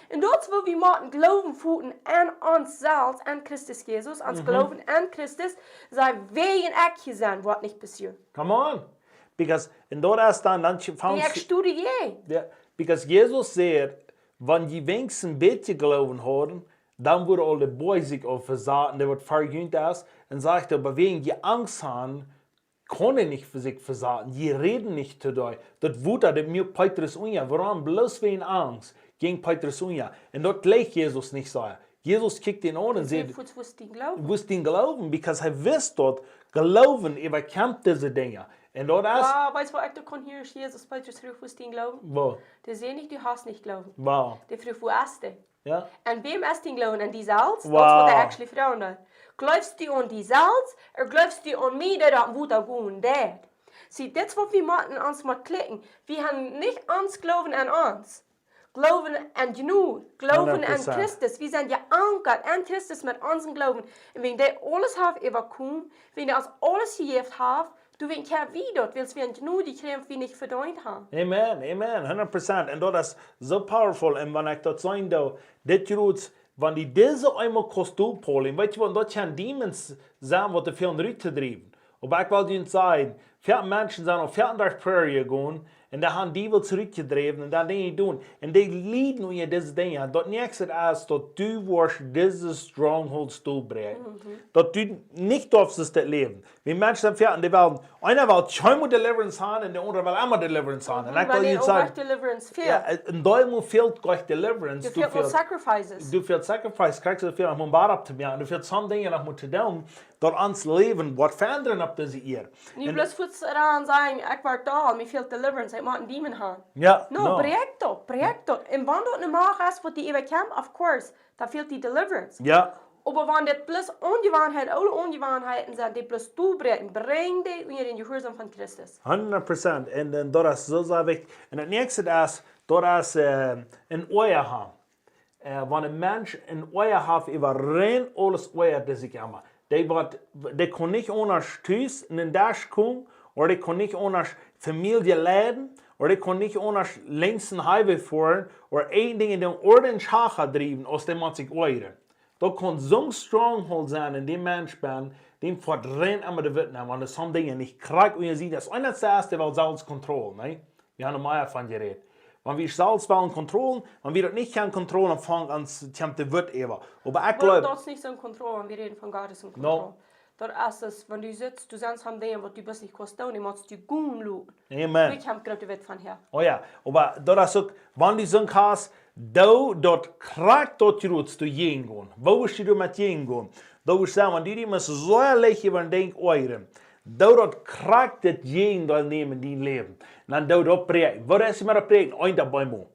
En dat wil we moeten geloven voeten aan ons zelfs, aan Christus Jesus, ons geloven aan Christus, zijn wegen ik je zijn, wat niet passiert. Come on. Because in dat is dan Die ik studieer. Yeah, because Jesus said, wenn die wenigstens ein bisschen geloven haben, dann würde alle boys sich auf versagen, der wird verjüngt ist, und sagt, aber wegen die Angst haben, können nicht für sich versagen, die reden nicht zu dir. Das Wutter, das mir Petrus unja, warum bloß wegen Angst gegen Petrus unja. Und dort gleich Jesus nicht so. Jesus kickt ihn an und sagt, wo ist den Glauben? Because er wisst dort, Glauben überkämpft diese Dinge. Und dort ist... Weißt du, wo ich da kann hier Jesus Petrus früh, wo ist den Glauben? Wo? Der sehen nicht, du hast nicht Glauben. Wow. Der früh, wo ist der? Ja. En wem is die geloven? En die zelfs? Wow. Dat is wat hij actually verandert. Geloofst die aan die zelfs? Of geloofst die aan mij dat moet dat gewoon deed? Zie, dit is wat we moeten ons maar klikken. We hebben niet ons geloven aan ons. Glauben an genoeg. Glauben an 100%. Christus. Wir sind geankert an Christus mit unserem Glauben. Und wenn der alles hat überkommen, wenn der uns alles gegeben hat, du willst ja wieder, willst wir genoeg die Kräfte wie nicht verdient haben. Amen, amen, 100%. Und das ist so powerful. Und wenn ich das sagen darf, das ist, wenn die diese einmal kostet, Paul, weißt du, wenn das kann Demons sein, was die viel rübertreiben. Aber ich will dir sagen, viele Menschen sind auf 34 Prairie gegangen, und da haben die zurückgedreven und dann Dinge tun. Und die leiden unter diese Dinge. Das nächste ist, dass du wirst diese Strongholds durchbrechen. Dass du nicht darfst das leben. Wie Menschen sind die wollen, einer will scheinbar Deliverance haben und der andere will immer Deliverance haben. Und ich will dir sagen, Deliverance fehlt. ja, in Deutschland fehlt gleich Deliverance. Du fehlt Sacrifices. Du fehlt Sacrifice, kriegst du viel nach dem Bar abzumachen. Du fehlt some Dinge nach dem zu tun, dort ans Leben, was verändern ab diese Jahr. Nicht bloß kurz daran sagen, ich war da, mir fehlt Deliverance, ich muss einen Demon haben. Ja, No, Bräakj dort. Und wenn du nicht machst, was die überkommt, of course, da fehlt die Deliverance. ja. Aber wenn das bloß Ungewohnheit, alle Ungewohnheiten sind, die bloß du bringen, bring die in den Gehorsam von Christus. 100%. Und dann das ist so sehr wichtig. Und das nächste ist, das ein Ohr haben. Wenn ein Mensch ein Ohr hat, über rein alles Ohr, das ich immer. Der kann nicht ohne Stüß in den Dash kommen, oder der kann nicht ohne Familie leiden, oder der kann nicht ohne längs den Highway fahren, oder ein Ding in den ordentlichen Schacher treiben, aus dem man sich ohren. Da kann so ein Stronghold sein in dem Mensch bin, dem verdrängt immer die Witten, wenn das so Dinge nicht kriegt und ihr seht, das ist einer der erste, weil Selbstkontrolle, ne? Wir haben mal davon geredet. Wenn wir selbst wollen kontrollieren, wenn wir das nicht können kontrollieren, dann fangen wir an zu kämpfen, wird aber. Aber ich glaube... Das ist nicht so ein Kontrolle, wir reden von Gottes Kontrolle. No. Dort ist es, wenn du sitzt, du sagst, haben Dinge, was du bist nicht kostet, die musst du gut schauen. Amen. Ich habe gerade Wett von her. Oh ja, aber das ist auch, wenn du so hast, da dort kriegt dort Rutsch, du gehen gehen. Wo ist du mit gehen gehen? Da ist sagen, wenn du die müssen so leicht über den Denk euren, da dort kriegt das gehen, da nehmen die Leben. Dann da dort prägen. Was ist immer prägen? Ein dabei mo.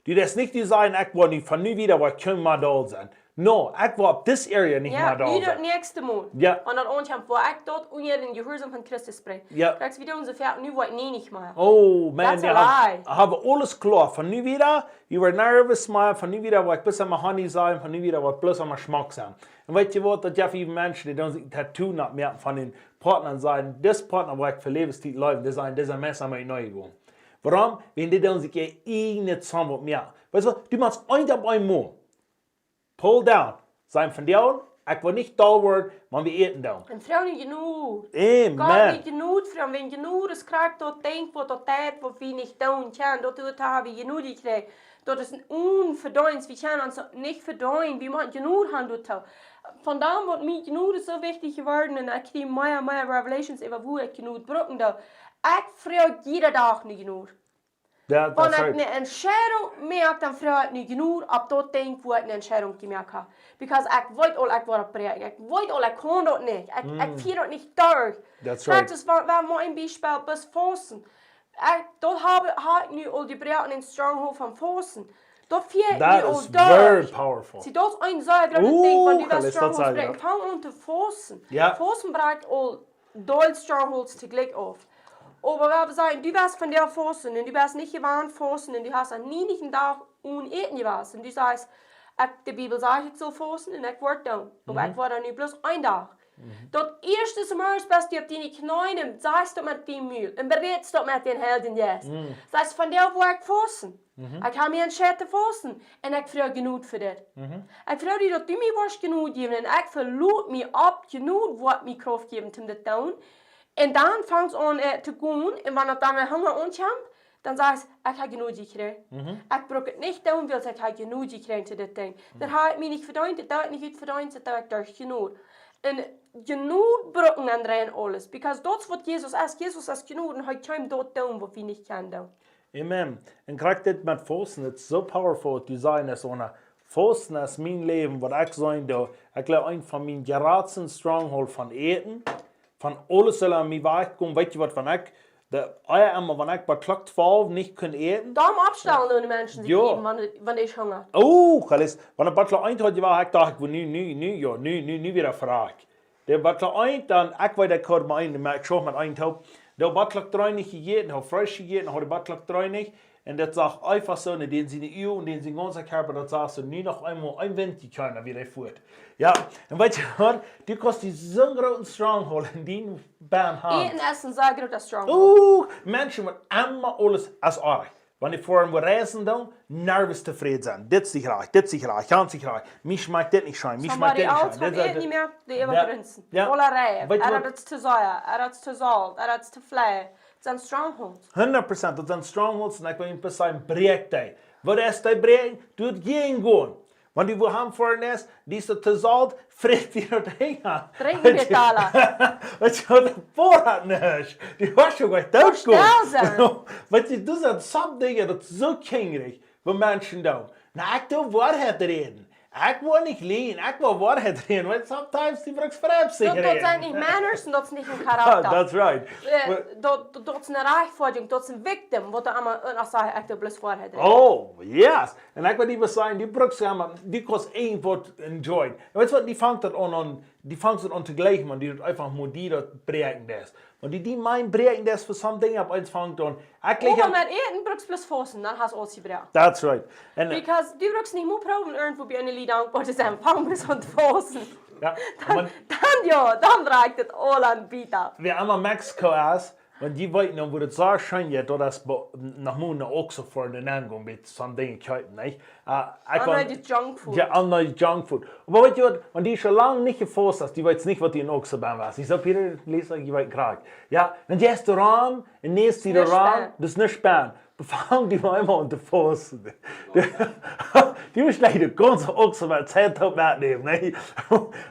Du das nicht sagen, ich will nicht von nu wieder, was können wir da sein. No, ich will ab this area nicht mehr da Ja, sein. das nächste Mal. Ja. Und dann ankommt, wo ich dort und ihr den Gehorsam von Christus bringe. Ja. Kriegst wieder unsere Pferd, nu wollte ich nicht mehr. Oh man, That's a lie. haben alles klar. Von nu wieder, you were nervous mal, von nu wieder, was bis am Honey sein, von nu wieder, was bloß am Geschmack sein. Und weißt du was, dass ja viele Menschen, die dann sich Tattoo nicht mehr von den Partnern sagen, das Partner, wo ich für Lebenszeit läuft, das ist ein Messer mit neu geworden. Warum? Wenn die dann sich eh nicht zusammen mit mir. Weißt du, du machst ein dabei mal. Pull down. Sein von dir, ich will nicht da werden, wenn wir essen da. Und Frau nicht genug. Amen. Gott nicht genug, Frau. Wenn genug ist, kriegt dort denkt, wo dort Zeit, wo wir nicht tun können, dort haben wir genug gekriegt. Dort ist ein Unverdienst, wir können uns nicht verdienen, wir müssen genug haben dort. Von da wird mir genug so wichtig geworden und ich kriege mehr Revelations über wo ich genug brauchen da. Ich frage jeden Tag nicht genug. Ja, Wenn das ich right. eine Entscheidung merke, dann frage ich nicht genug, ab dort denke, wo ich eine Entscheidung gemerkt habe. Because ich weiß all, ich war Bräakj. Ich weiß all, ich kann das nicht. Ich führe das nicht durch. That's right. Das war mein Beispiel bis Fossen. Dort habe ich nicht all die Bräakj in den Stronghold von Fossen. Dort führe ich That nicht is all very durch. powerful. Sie, das ist ein sehr großes Ding, wenn du das das Stronghold sagen, bringst. Fang an zu Fossen. Ja. Fossen bringt all doll Strongholds zugleich auf. Aber wir sagen, du warst von der Fossen und du warst nicht gewarnt Fossen und du hast an nie nicht einen Tag ohne Eten gewesen. Und du sagst, die Bibel sagt, ich soll Fossen und ich werde da. Aber ich war da nicht bloß ein Tag. Das erste Mal bist du auf deine Knie und sagst du mit dem Mühl und berätst du mit den Helden jetzt. Sagst von der, wo ich Fossen. Ich habe mir entschieden Fossen und ich frage genug für das. Ich frage dich, dass du mir was genug geben und ich verlot mich ab genug, was mir Kraft geben, um das zu tun. Und dann fängst du an zu gehen, und wenn du dann Hunger ankommt, dann sagst du, ich habe genug gekriegt. Ich brauche es nicht tun, weil ich habe genug gekriegt zu dem Ding. Das habe ich mir nicht verdient, das habe ich nicht verdient, das habe ich durch genug. Und genug brauchen andere alles, because das was Jesus ist genug und hat kein dort tun, was wir nicht können. Amen. Und gerade das mit Fossen, das ist so powerful, du sagen, dass ohne Fossen ist mein Leben, was ich sagen darf. Ich glaube, ein von meinen geratenen Stronghold von Eten, von alles soll an mich wegkommen. Weißt du was, wenn ich bei Klock 12 nicht kann eten? Darum abstellen die Menschen sich Ja. eben, wenn ich Hunger. Oh, alles. Wenn der Butler ein hat, war ich dachte, ich will nie wieder fragen. Der Butler ein, dann, ich weiß, der kann ich schaue mit einem Tag, der Butler 3 nicht gegessen, hat frisch gegessen, hat der Butler 3 nicht. und das sagt einfach so, und den seine Ehe und den sein ganzer Körper, das sagst du, nie noch einmal ein Wind, die keiner wieder fährt. Ja, und weißt du kannst die so einen großen Stronghold in den Bahn haben. Eten essen, sei groot als Stronghold. Menschen mit immer alles als Arg. Wenn ich vor einem Reisen dann, nervös zufrieden sein. Das ist reich, ganz reich. Mich schmeckt das nicht schön, mich schmeckt Somebody das else nicht hat schön. eten niet meer, die übergrenzen. Ja. Alle rijen. Weet je wat- Het is te zoja, het is te zout, het is te vlees. Het zijn strongholds. 100%, dat zijn strongholds en ik wil een zijn Bräakj. Wat is die Bräakj? Doe het geen gewoon. Want die we hebben voor is, die is te zout, vreet die er heen. Drinken wir Tala. Weet je wat, voorraad niet. Die was je gewoon doodgegaan. Weet je, dat zijn soms dingen dat zo kingerig voor mensen doen. Nou, ik doe waarheid reden. Ik wil niet liegen, ik wil waarheid reden. Want sometimes die brooks vreemd zich Dat zijn niet manners en dat is niet een karakter. That's right. Dat is een rechtvaardiging, dat is een victim. Wat er allemaal als hij echt de blus voorheid heeft. Oh, yes. En ik wil die zeggen, die brooks die kost één wordt enjoyed. En weet je wat, die vangt het aan te gleichen, maar die doet einfach nur die dat Bräakj is. Want die mijn Bräakj is voor some dingen op eens vangt aan. Maar met eten brooks plus vossen, dan has alles gebracht. That's right. And, Because die brooks niet moet proben irgendwo bij een lied dankbaar te zijn. Vang bis aan het vossen. ja, Dan draait het al aan bieten. we allemaal Mexico is, want die weten dan, wo het zo schön je, dat is nog moeilijk ook zo voor de aangang met zo'n dingen kijken, niet? Andere die junkfood. Ja, andere junkfood. Maar weet je wat, want die is schon lang niet geforst is, die weet niet wat die in ook zo bij was. Ik zou Peter lezen, je weet graag. Ja, dan je hebt de raam, en neest die de raam, dus niet spannend. Bevang die mal immer unter Fuß. Die muss gleich die ganze Ochse mal Zeit mitnehmen. Ne?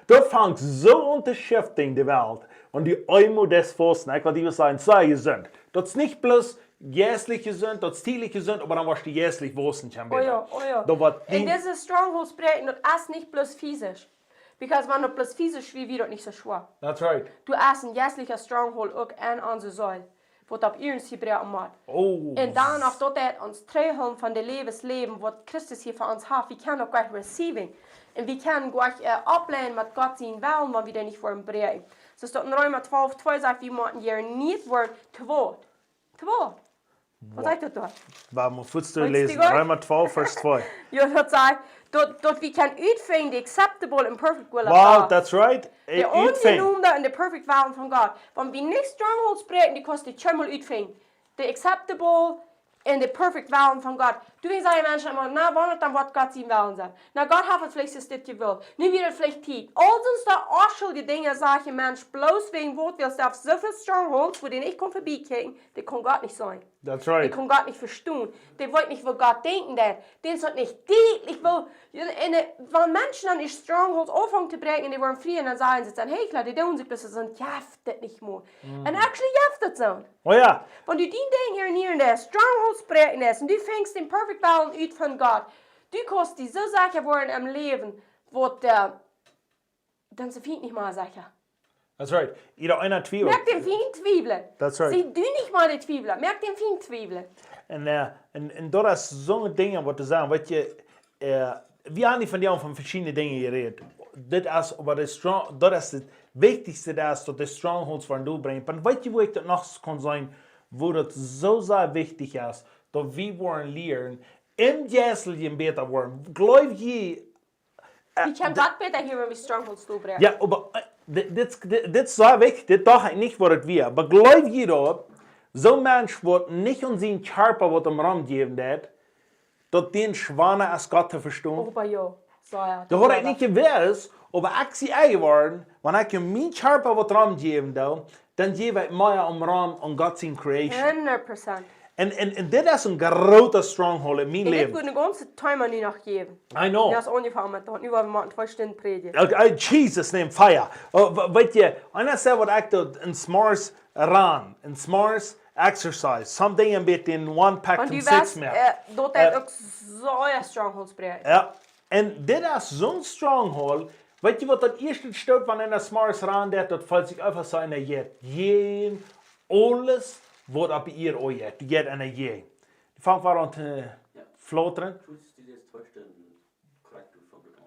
Da fängt so unter Schifting die Welt. Und die einmal des Fuß, ne? Was die sagen, sei gesund. Das ist nicht bloß jässlich gesund, das ist täglich gesund, aber dann warst du jässlich wussten. Oh ja, oh ja. Und diese Strongholds breken, das ist nicht bloß physisch. Because wenn du bloß physisch wie wird nicht so schwer. That's right. Du hast ein jässlicher Stronghold auch an unsere Säule. Wat op ihren Hebräer macht. Oh. En daarna dat het ons terughouden van de levensleben, wat Christus hier voor ons heeft. We kunnen ook gleich receiving. En we kunnen gleich opleiden met God zijn wel, maar we dan niet voor hem breken. Dus dat in Römer 12, 2 zegt, we moeten hier niet worden te woord. Te woord. Wat zegt dat dan? Waar moet voetst du lezen? Römer 12, vers 2. Ja, dat zegt, dat we kunnen uitvinden de acceptable and perfect will of Wow, God. that's right. De ongenoemde en de perfect wil van God. Want we niet strongholds breken, die kost de chummel uitvinden. De acceptable en de perfect wil van God. Du zeggen mensen, maar nou wanneer dan wat God zien willen zijn. Nou, God heeft het vielleicht is dit gewil. Nu weer het vielleicht tijd. Als da afschuldige dingen zeggen mensen, bloos wegen woord wil zelfs zoveel strongholds, wo die niet kon voorbij kijken, die kon God niet zijn. That's right. Die kon God nicht verstehen. Die wollte nicht, wo Gott denken der. Den sollte nicht deutlich, wo, wenn Menschen dann die Strongholds anfangen zu brechen, die wollen fliehen, dann sagen sie dann, hey klar, die tun sich bis sie sind, jaft das nicht mehr. Und actually jaft das so. Oh ja. Wenn du die Dinge hier in der Strongholds brechen lässt, und du fängst den perfect Willen uit von Gott, du kannst die so sicher worden im Leben, wo dann sie fehlt nicht mal sicher. That's right. Jeder einer Twiebel. Merk den Feind Zwiebeln. That's right. Sieh du nicht mal die Zwiebeln, merk den Feind Zwiebeln. En dat is zo'n dingen wat te zeggen. Wat je, we hebben niet van jou van verschillende dingen geredet. Dat is het wichtigste, dat de strongholds van doel brengen. Maar weet je hoe ik dat nog kan zijn, wo dat zo wichtig is, dat we worden leren, im Jesselchen beter worden. Geloof je? Ich kann das besser hier, wenn wir Strongholds durchbrechen. Ja, aber dit sage ich, dit dacht ich nicht, was es wäre. Aber glaub je dat, zo'n mens wordt niet aan zijn körper wat hem Raum geben dat, dat den schwanger als Gott te verstaan. Oh, bei ja. So, ja. Dat had ik niet gewusst, aber ik zie eigen worden, wanneer ik mijn körper wat Raum geben dan geef ik mij om Raum aan God zijn creation. 100%. En dit is een grote stronghold in mijn Dit leven. würde eine ganze Timer nicht noch geben. I know. Das ist ungefähr mit da. Über wir 2 Stunden predigen. In Jesus' name, fire. Weet je, einer zei wat ik doe, een s'mores run, een s'mores exercise, something een beetje in one pack Und van du 6 weißt, meer. dort hat auch so ein Strongholds brechen. Ja, en dit is zo'n stronghold. Weet je wat dat eerste stuk van een s'mores run deed, dat valt zich einfach so in der jet. Jeen, alles wat op ihr ojet, die jet in der jet. Die vangt waar aan te flotteren.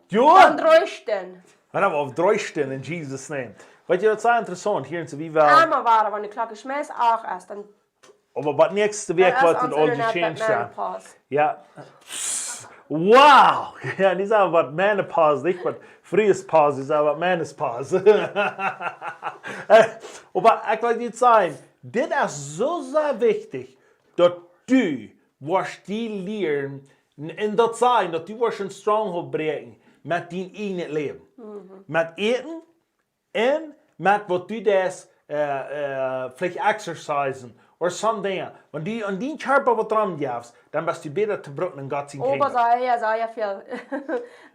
Ja! Dann 3 Stunden. En dan op 3 stunden in Jesus' name. Weet je, dat is interessant. Hier in wie wel. Einmal waren, wenn die Glocke schmeißt, auch erst, dann Aber was nächste Weg wird in all die Change sein. Menopause. Ja. Wow! Ja, die sagen, was Menopause, nicht was Frühespause, die sagen, was Menopause. Aber ich will dir sagen, das ist so sehr wichtig, dass du wirst die lernen, in der Zeit, dass du wirst ein Stronghold brechen mit deinem eigenen Leben. Mit Eten und mit was du das vielleicht exercisen oder so Dinge. Wenn du an deinen Körper was dran gibst, dann bist du besser zu brücken in Gottes Kingdom. Opa sagt ja viel.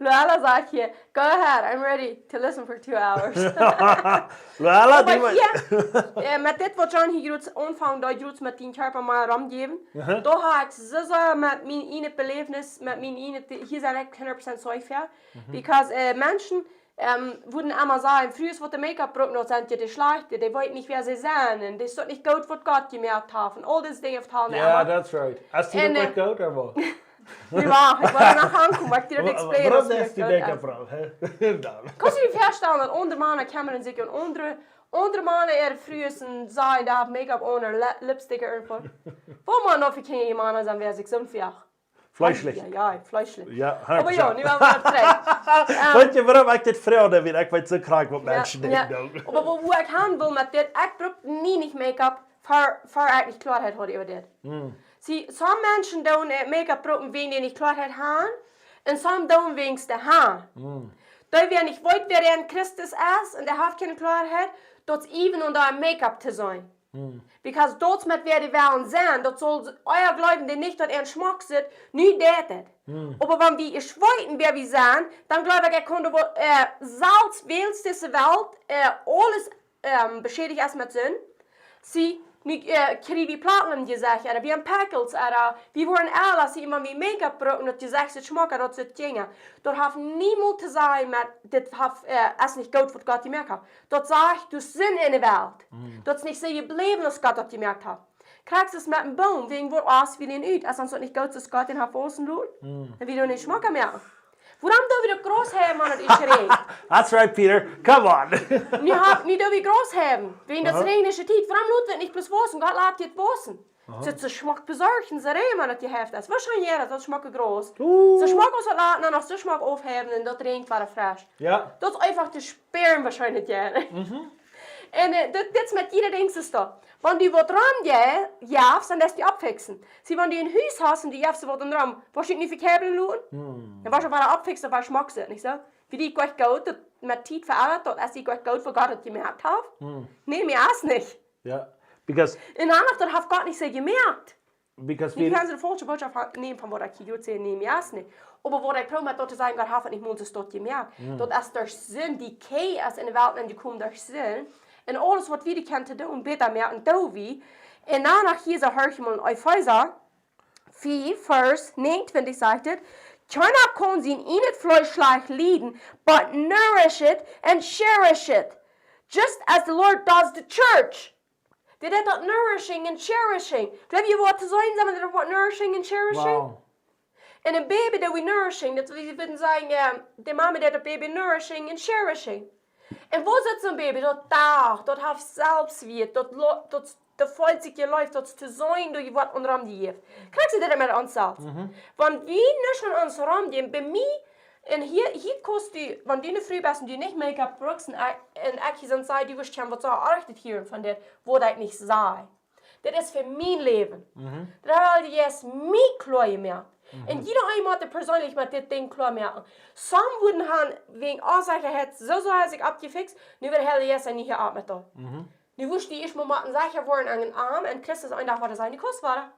Luella sagt hier, go ahead, I'm ready to listen for 2 hours. Luella, Aber hier, mit dem, was John hier gerade anfängt, da jetzt mit deinem Körper mal rumgeben, da habe ich so mit meinem Belebnis, mit meinem, hier sind ich 100% sicher, because Menschen, würden immer sagen, früher wurde Make-up brauchen, und sind die Schlechte, die wollten nicht, wer sie sind, das ist nicht gut, was Gott gemerkt hat, und all diese Dinge haben. Ja, that's right. Hast du das nicht gut, oder was? Ich wollte nachher ankommen, weil ich dir das explain. Warum hast du Make-up braucht? Kannst du dir vorstellen, dass andere Männer kommen und sagen, andere Männer früher sagen, die haben Make-up ohne Lipstick irgendwo. Wo man noch für keine Männer sind, wer sich so viel. Fleischlich. Ja, fleischlich. Ja, 100%. Aber ja, nicht mehr vertreiben. Weet je waarom ik dit vreugde weer? Ik weet zo graag wat mensen denken. Aber wo ich hin will mit dit, ich brauche nie nicht Make-up, für ich nicht Klarheit habe über das. Sie, some Menschen tun Make-up brauchen, wenn die nicht Klarheit haben, und some tun wegen der Haaren. Da wir nicht wollen, wer der in Christus ist, und der hat keine Klarheit, dort even unter ein Make-up zu sein. Because dort mit wer die wollen sein, dort soll euer Glauben, der nicht dort ihren Schmack sitzt, nicht datet. Aber wenn wir wollten, wer wir sind, dann glaube ich, konnte Salz wählst diese Welt, alles beschädigt erst mit Sinn. Sie, kriegen wir Platten gesagt, oder wir haben Packels, oder wir wollen alles, sie immer wie Make-up brauchen, und die sagt, das Schmack, das sind Dinge. Dort hat niemand zu sagen, das ist nicht gut, was Gott gemerkt hat. Dort sagt, du Sinn in der Welt. Dort ist nicht so geblieben, was Gott gemerkt hat. Kriegst du es mit dem Baum, wegen wo aus wie den Üt, als sonst nicht gut, dass Gott den hat außen tut, dann will du nicht Schmack merken. Warum du wieder groß haben, wenn es regnet? That's right, Peter. Come on. Nicht du wie groß haben, wegen des regnische Tiet. Warum wird nicht bloß Wasser? Gott lässt dir Wasser. So Schmack besorgt, und so reden, dass die Hälfte ist. Wahrscheinlich ja, das Schmack groß. So Schmack aus der Laden, dann noch so Schmack aufheben, und das regnet war frisch. Ja. Das ist einfach zu sperren wahrscheinlich gerne. Und das mit jeder Ding ist da. Wenn du was dran gehst, dann lässt du abfixen. Sie, wenn du ein Haus hast und die gehst was dran, was du nicht für Kabel lohnen? Dann warst du aber abfixen, weil Schmack sind, nicht so? Wie die gut geht, mit Zeit verarbeitet, dort ist die gut geht, wo Gott das gemerkt hat. Nee, mir ist nicht. Ja, because... In der Nacht, das hat Gott nicht so gemerkt. Because wir können sie die falsche Botschaft nehmen, von was ich hier sehe, nee, mir ist nicht. Aber wo ich probiere, dort zu sagen, Gott hat nicht muss dort gemerkt. Dort ist durch Sinn, die Kei ist in der Welt, und die kommt durch Sinn. Und alles, was wir können tun, bitte merken, da wie. Und danach hier höre ich mal in Epheser 4, Vers 29 sagt es, keiner kann sie in ihnen fleischlich leiden, but nourish it and cherish it, just as the Lord does the church. Did that nourishing and cherishing? Have you what to say? Something about nourishing and cherishing? Wow. And a baby that we nourishing, that we würden sagen, the mommy that a baby nourishing and cherishing. Und wo sitzt ein Baby? Dort hat Selbstwert, dort freut sich ihr läuft, dort zu sein, durch was und Raum die gibt. Kriegst du das mit uns selbst? Wenn wir nicht an uns Raum geben, bei mir, und hier kostet du, wenn du nicht früh bist und du nicht Make-up brauchst, und ich dann sage, du wirst schon was erachtet hier von dir, wo das nicht sei. Das ist für mein Leben. Das ist jetzt mein Kleine mehr. Und jeder einmal hat persönlich mit dem Ding klar merken. Some würden haben, wegen Unsicherheit, so hat sich abgefixt, nu wird er jetzt nicht hier atmet da. Nu wusste ich mal machen, sicher worden an den Arm, und Christus ein Tag war das eine Kuss war.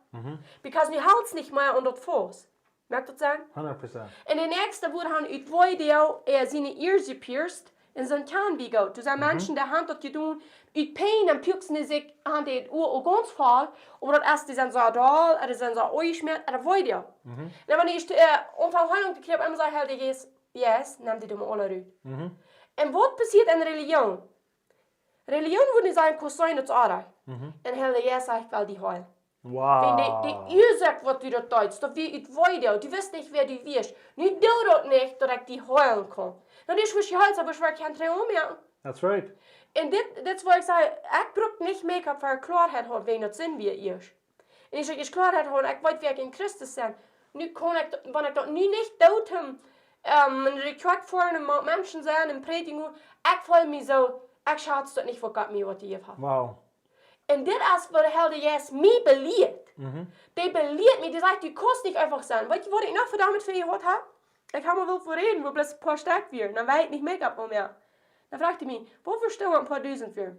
Because nu hält es nicht mehr unter den Fuß. Merkt ihr das sagen? 100%. Und der nächste würde haben, uit Video, seine Ears gepierst, in sein Zahn wie geht. Du sagst Menschen, der Hand hat getan, uit Pain, dann pürksen die sich an den Ohr ganz voll, aber das erste sind so da, oder sind so eingeschmiert, oder Video. Und wenn ich unter Heilung gekriegt habe, immer sage ich, yes, nimm die mal alle raus. Und was passiert in Religion? Religion würde sagen, kann sein, das Arre. Und yes, ich will die heilen. Wow. Wenn die Ursache, was du dort deutst, dass wir it Video, du weißt nicht, wer du wirst. Nicht du dort nicht, dass ich die heilen kann. Dann ist es geheilt, aber ich will kein Traum mehr. That's right. Und das, wo ich sage, ich brauche nicht Make-up für Klarheit, wen das sind wir erst. En ik zeg, is klaar dat gewoon, ik weet wie ik in Christus zijn. Nu kon ik, wanneer ik dat nu niet dood heb, en ik kwak voor een mensen zijn en predigen, ik voel me zo, ik schaats dat niet voor God meer wat die heeft. Wow. En dit is wat de Heilige Geest mij beleert. Die beleert mij, die zegt, du kannst niet einfach zijn. Weet je wat ik nog voor damit voor je gehad heb? Ik heb me wel voor reden, wo bloß een paar sterk weer. Dan weet ik niet make-up meer. Dan vraagt hij mij, wofür stil een paar duizend weer?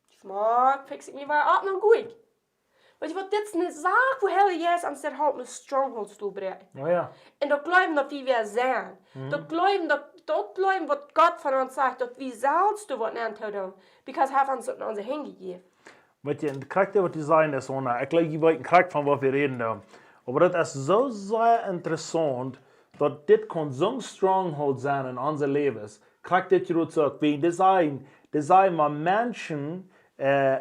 Ik zeg, maar, fix ik me waar af, dan goed. Weet je wat, dit is een zaak waar Heilige Geest aan zet houdt een stronghold toe brengen. Oh ja. En dat geloven dat we weer zijn. Dat geloven wat God van ons zegt, dat we zelfs doen wat aan te doen. Because hij heeft ons het onze heen gegeven. Weet je, de karakter wat je zei is zo, ik leg je bij een karakter van wat we reden dan. Maar dat is zo zeer interessant, dat dit kan zo'n stronghold zijn in onze levens. Krijg dit je terug, er zijn maar mensen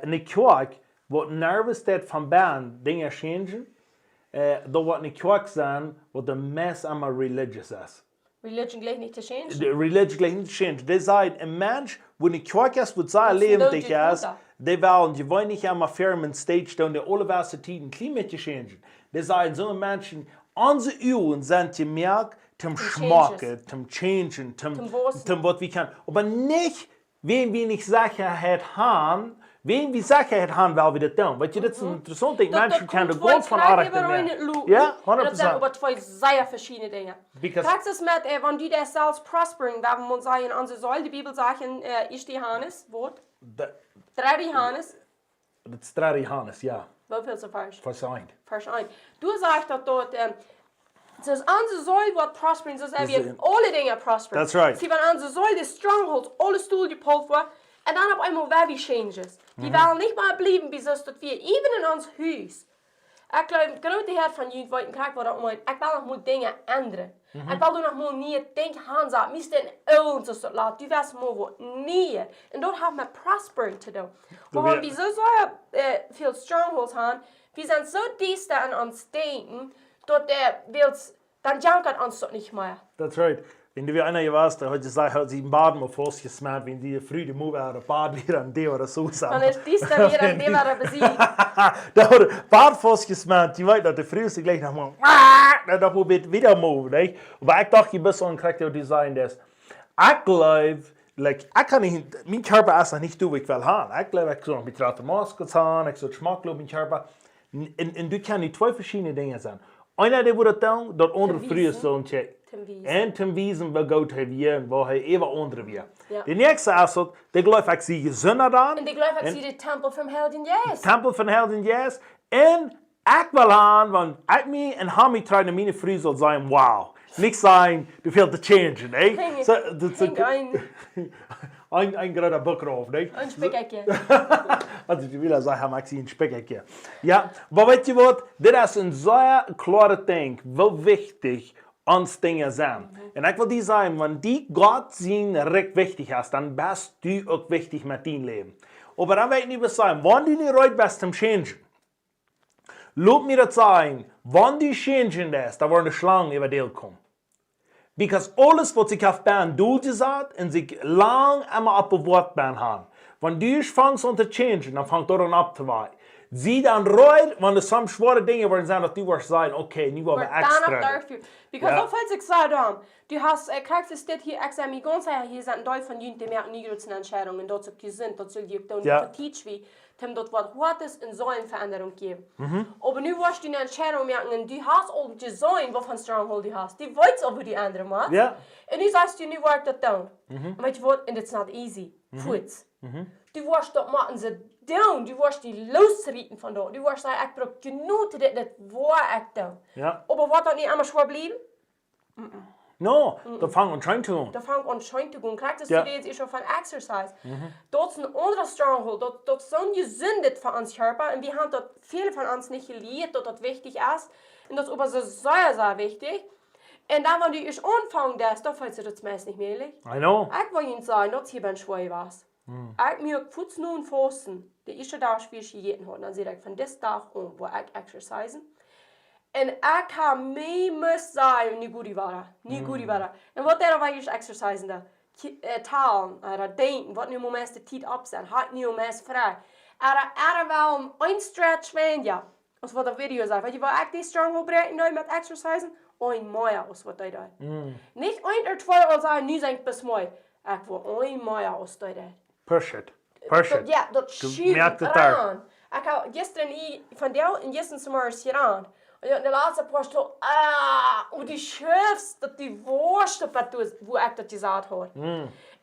in de kerk, wat nervous dat van baan dingen changen, dat wat in de kerk zijn, wat de meest allemaal religious is. Religion gleich nicht zu change. De religie gleich niet te change. Die zijn een mens, wo in de kerk is, wat zij levendig is, die willen gewoon niet aan firmen stage staan, die alle versiteiten klimaat changen. Die zijn zo'n mensen, onze uren zijn te merken, zum schmacken, zum changen, zum wat we kunnen. Aber nicht, wenn wir nicht Sicherheit haben, wenn wir Sicherheit haben, weil wir das tun. Weet je, dat is een interessant ding. Mensen kennen de goals van aardig. Ja, 100%. Dat zijn aber twee sehr verschiedene Dinge. Kijk eens met, wanneer du das selbst prosperen, werden wir sagen, onze Säule, die Bibel sagt, ist die Johannes, Wort? 3 Johannes. Dat is 3 Johannes, ja. Hoeveel is er falsch? Vers 1. Du sagst dat dort, dus onze Säule wordt prosperen, dus wir alle Dinge prosperen. That's right. Sie van onze Säule, de strongholds, alle stoel gepult wordt, en dan op einmal werden wir changes. Die willen nicht mal bleiben, bis dat wir even in ons huis. Ik geloof, de grote hart van jullie, wat ik krijg, wat ik wil nog mal Dinge ändern. Ik wil nog mal niet denken, Hans, mis den oud, dus dat laat, du wirst mal wat nie. En dat heeft met prospering te doen. Waarom we zo veel strongholds hebben, we zijn zo dicht aan ons denken, dat dan jankert ons dat niet meer. That's right. Wenn du wie einer gewesen hat gesagt, hat sie im Baden mal vorgesmert, wenn die früh die Move waren, Bad wieder an der oder so sagen. Dann ist dies dann wieder an dem oder besiegt. Da hat Bad vorgesmert, die weiß, dass der früheste gleich nochmal, dann probiert wieder Move, nicht? Aber ich dachte, ich bin so ein Charakterdesign, das. Ich glaube, like, ich kann nicht, mein Körper ist noch nicht du, wie ich will haben. Ich glaube, ich soll noch mit der Maske haben, ich soll Geschmack haben, mein Körper. Und du kannst die zwei verschiedene Dinge sein. Einer, der würde tun, dat andere früher so ein Check. En ten wiesen we Gott hebben, waar hij even onder weer. De nächste is dat, de geloof ik zie gezonder dan. En de geloof ik zie de tempel van Helden Jes. Tempel van Helden Jes. En ik wil aan, want ik me en hij me trouwen mijn vrienden zal zijn, wow. Niet zijn, du veel te changen, nee. Ein großer Bock drauf, ne? Ein Speckeckje. Also ich will sagen, ich sehe ein Speckeckje. Ja, aber weißt du was? Das ist ein sehr klares Ding, wie wichtig uns Dinge sind. Und ich will dir sagen, wenn die Gott sehen, recht wichtig ist, dann bist du auch wichtig mit deinem Leben. Aber dann will ich nicht sagen, wenn du nicht reut bist zum Changen, lass mir das sagen, wenn du changen lässt, da wird eine Schlange über dich kommen. Because alles, was ich auf Bern durchgesagt und sich lang immer auf das Wort Bern haben. Wenn du fängst an zu changen, dann fängt er an abzuweichen. Sie dann reut, wenn es so schwere Dinge werden sein, dass du wirst sagen, okay, nu wollen wir extra. Because ja. Falls ich sage, du hast, kriegst es dit hier extra, mir ganz hier sind Leute von Jüngern, die merken nie große Entscheidungen, dort so sind, dort soll die auch ja. Teach wie, dem dort was Hartes in so eine Veränderung geben. Aber nu wirst du eine Entscheidung merken, du hast auch Design, wovon Stronghold du hast, die weißt auch, wie die andere macht. Ja. Und du sagst, du nu work that down. Und weißt du was, and it's not easy. Foods. Du wirst dort machen sie down, du wirst die losrieten von dort. Du wirst sagen, ich brauche genug, das war ich down. Ja. Aber wird das nicht einmal schwer bleiben? No, da fangen wir an zu tun. Da fangen wir an zu tun. Kriegst du jetzt ist schon von Exercise. Dort ist ein anderer Stronghold, dort ist so ein gesündet für uns Körper. Und wir haben dort viele von uns nicht gelehrt, dort das wichtig ist. Und das ist aber so sehr, sehr wichtig. Und dann, wenn du ich anfangen darfst, dann fällt dir das meist nicht mehr. I know. Ich will Ihnen sagen, dass hier beim Schwei war. Ich mir kurz nur und fasten. Der erste Tag spiele ich jeden Tag. Dann sehe ich von diesem Tag an, wo ich exercisen. Und ich kann mehr sagen, nicht gut war. Nicht gut war. Und was der war ich exercisen da? Talen, oder denken, was nur meist die Zeit absetzen, hat nur meist frei. Er will ein Stretch wenn ja. Als wat de video zei. Want je wil echt die stronghold breken nou met exercisen. Een mooier als wat hij doet. Niet één of twee al zeggen, nu zijn het best mooi. Ik wil een mooier als hij doet. Push it. Push it. Ja, dat schiet merkt het daar. eraan. Ik heb gisteren van jou en gisteren zomaar gedaan. En de laatste post, hoe die schufs, dat die worst op het doet, hoe ik dat gezegd had.